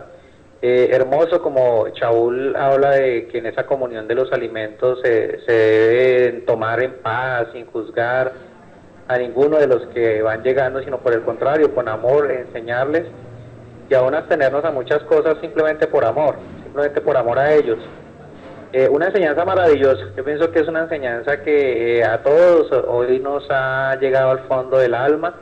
Hermoso como Shaul habla de que en esa comunión de los alimentos se deben tomar en paz, sin juzgar a ninguno de los que van llegando, sino por el contrario, con amor, enseñarles y aún abstenernos a muchas cosas simplemente por amor a ellos. Una enseñanza maravillosa. Yo pienso que es una enseñanza que a todos hoy nos ha llegado al fondo del alma,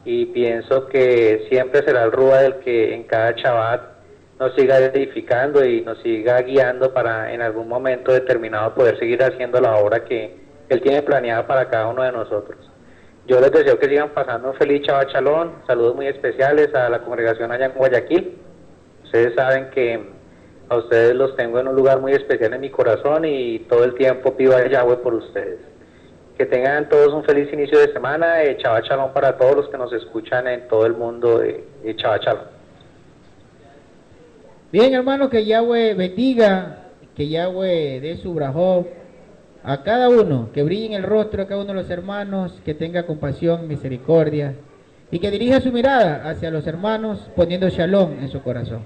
y pienso que siempre será el Ruach el que en cada Shabbat nos siga edificando y nos siga guiando para en algún momento determinado poder seguir haciendo la obra que Él tiene planeada para cada uno de nosotros. Yo les deseo que sigan pasando un feliz Shabbat Shalom. Saludos muy especiales a la congregación allá en Guayaquil. Ustedes saben que a ustedes los tengo en un lugar muy especial en mi corazón, y todo el tiempo pido a Yahweh por ustedes. Que tengan todos un feliz inicio de semana. Shabbat Shalom para todos los que nos escuchan en todo el mundo. Shabbat Shalom. Bien, hermano, que Yahweh bendiga, que Yahweh dé su brajó a cada uno, que brille en el rostro a cada uno de los hermanos, que tenga compasión, misericordia, y que dirija su mirada hacia los hermanos, poniendo shalom en su corazón.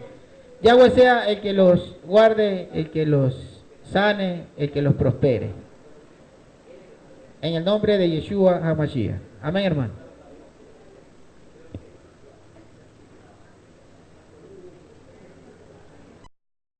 Yahweh sea el que los guarde, el que los sane, el que los prospere. En el nombre de Yeshua HaMashiach. Amén, hermano.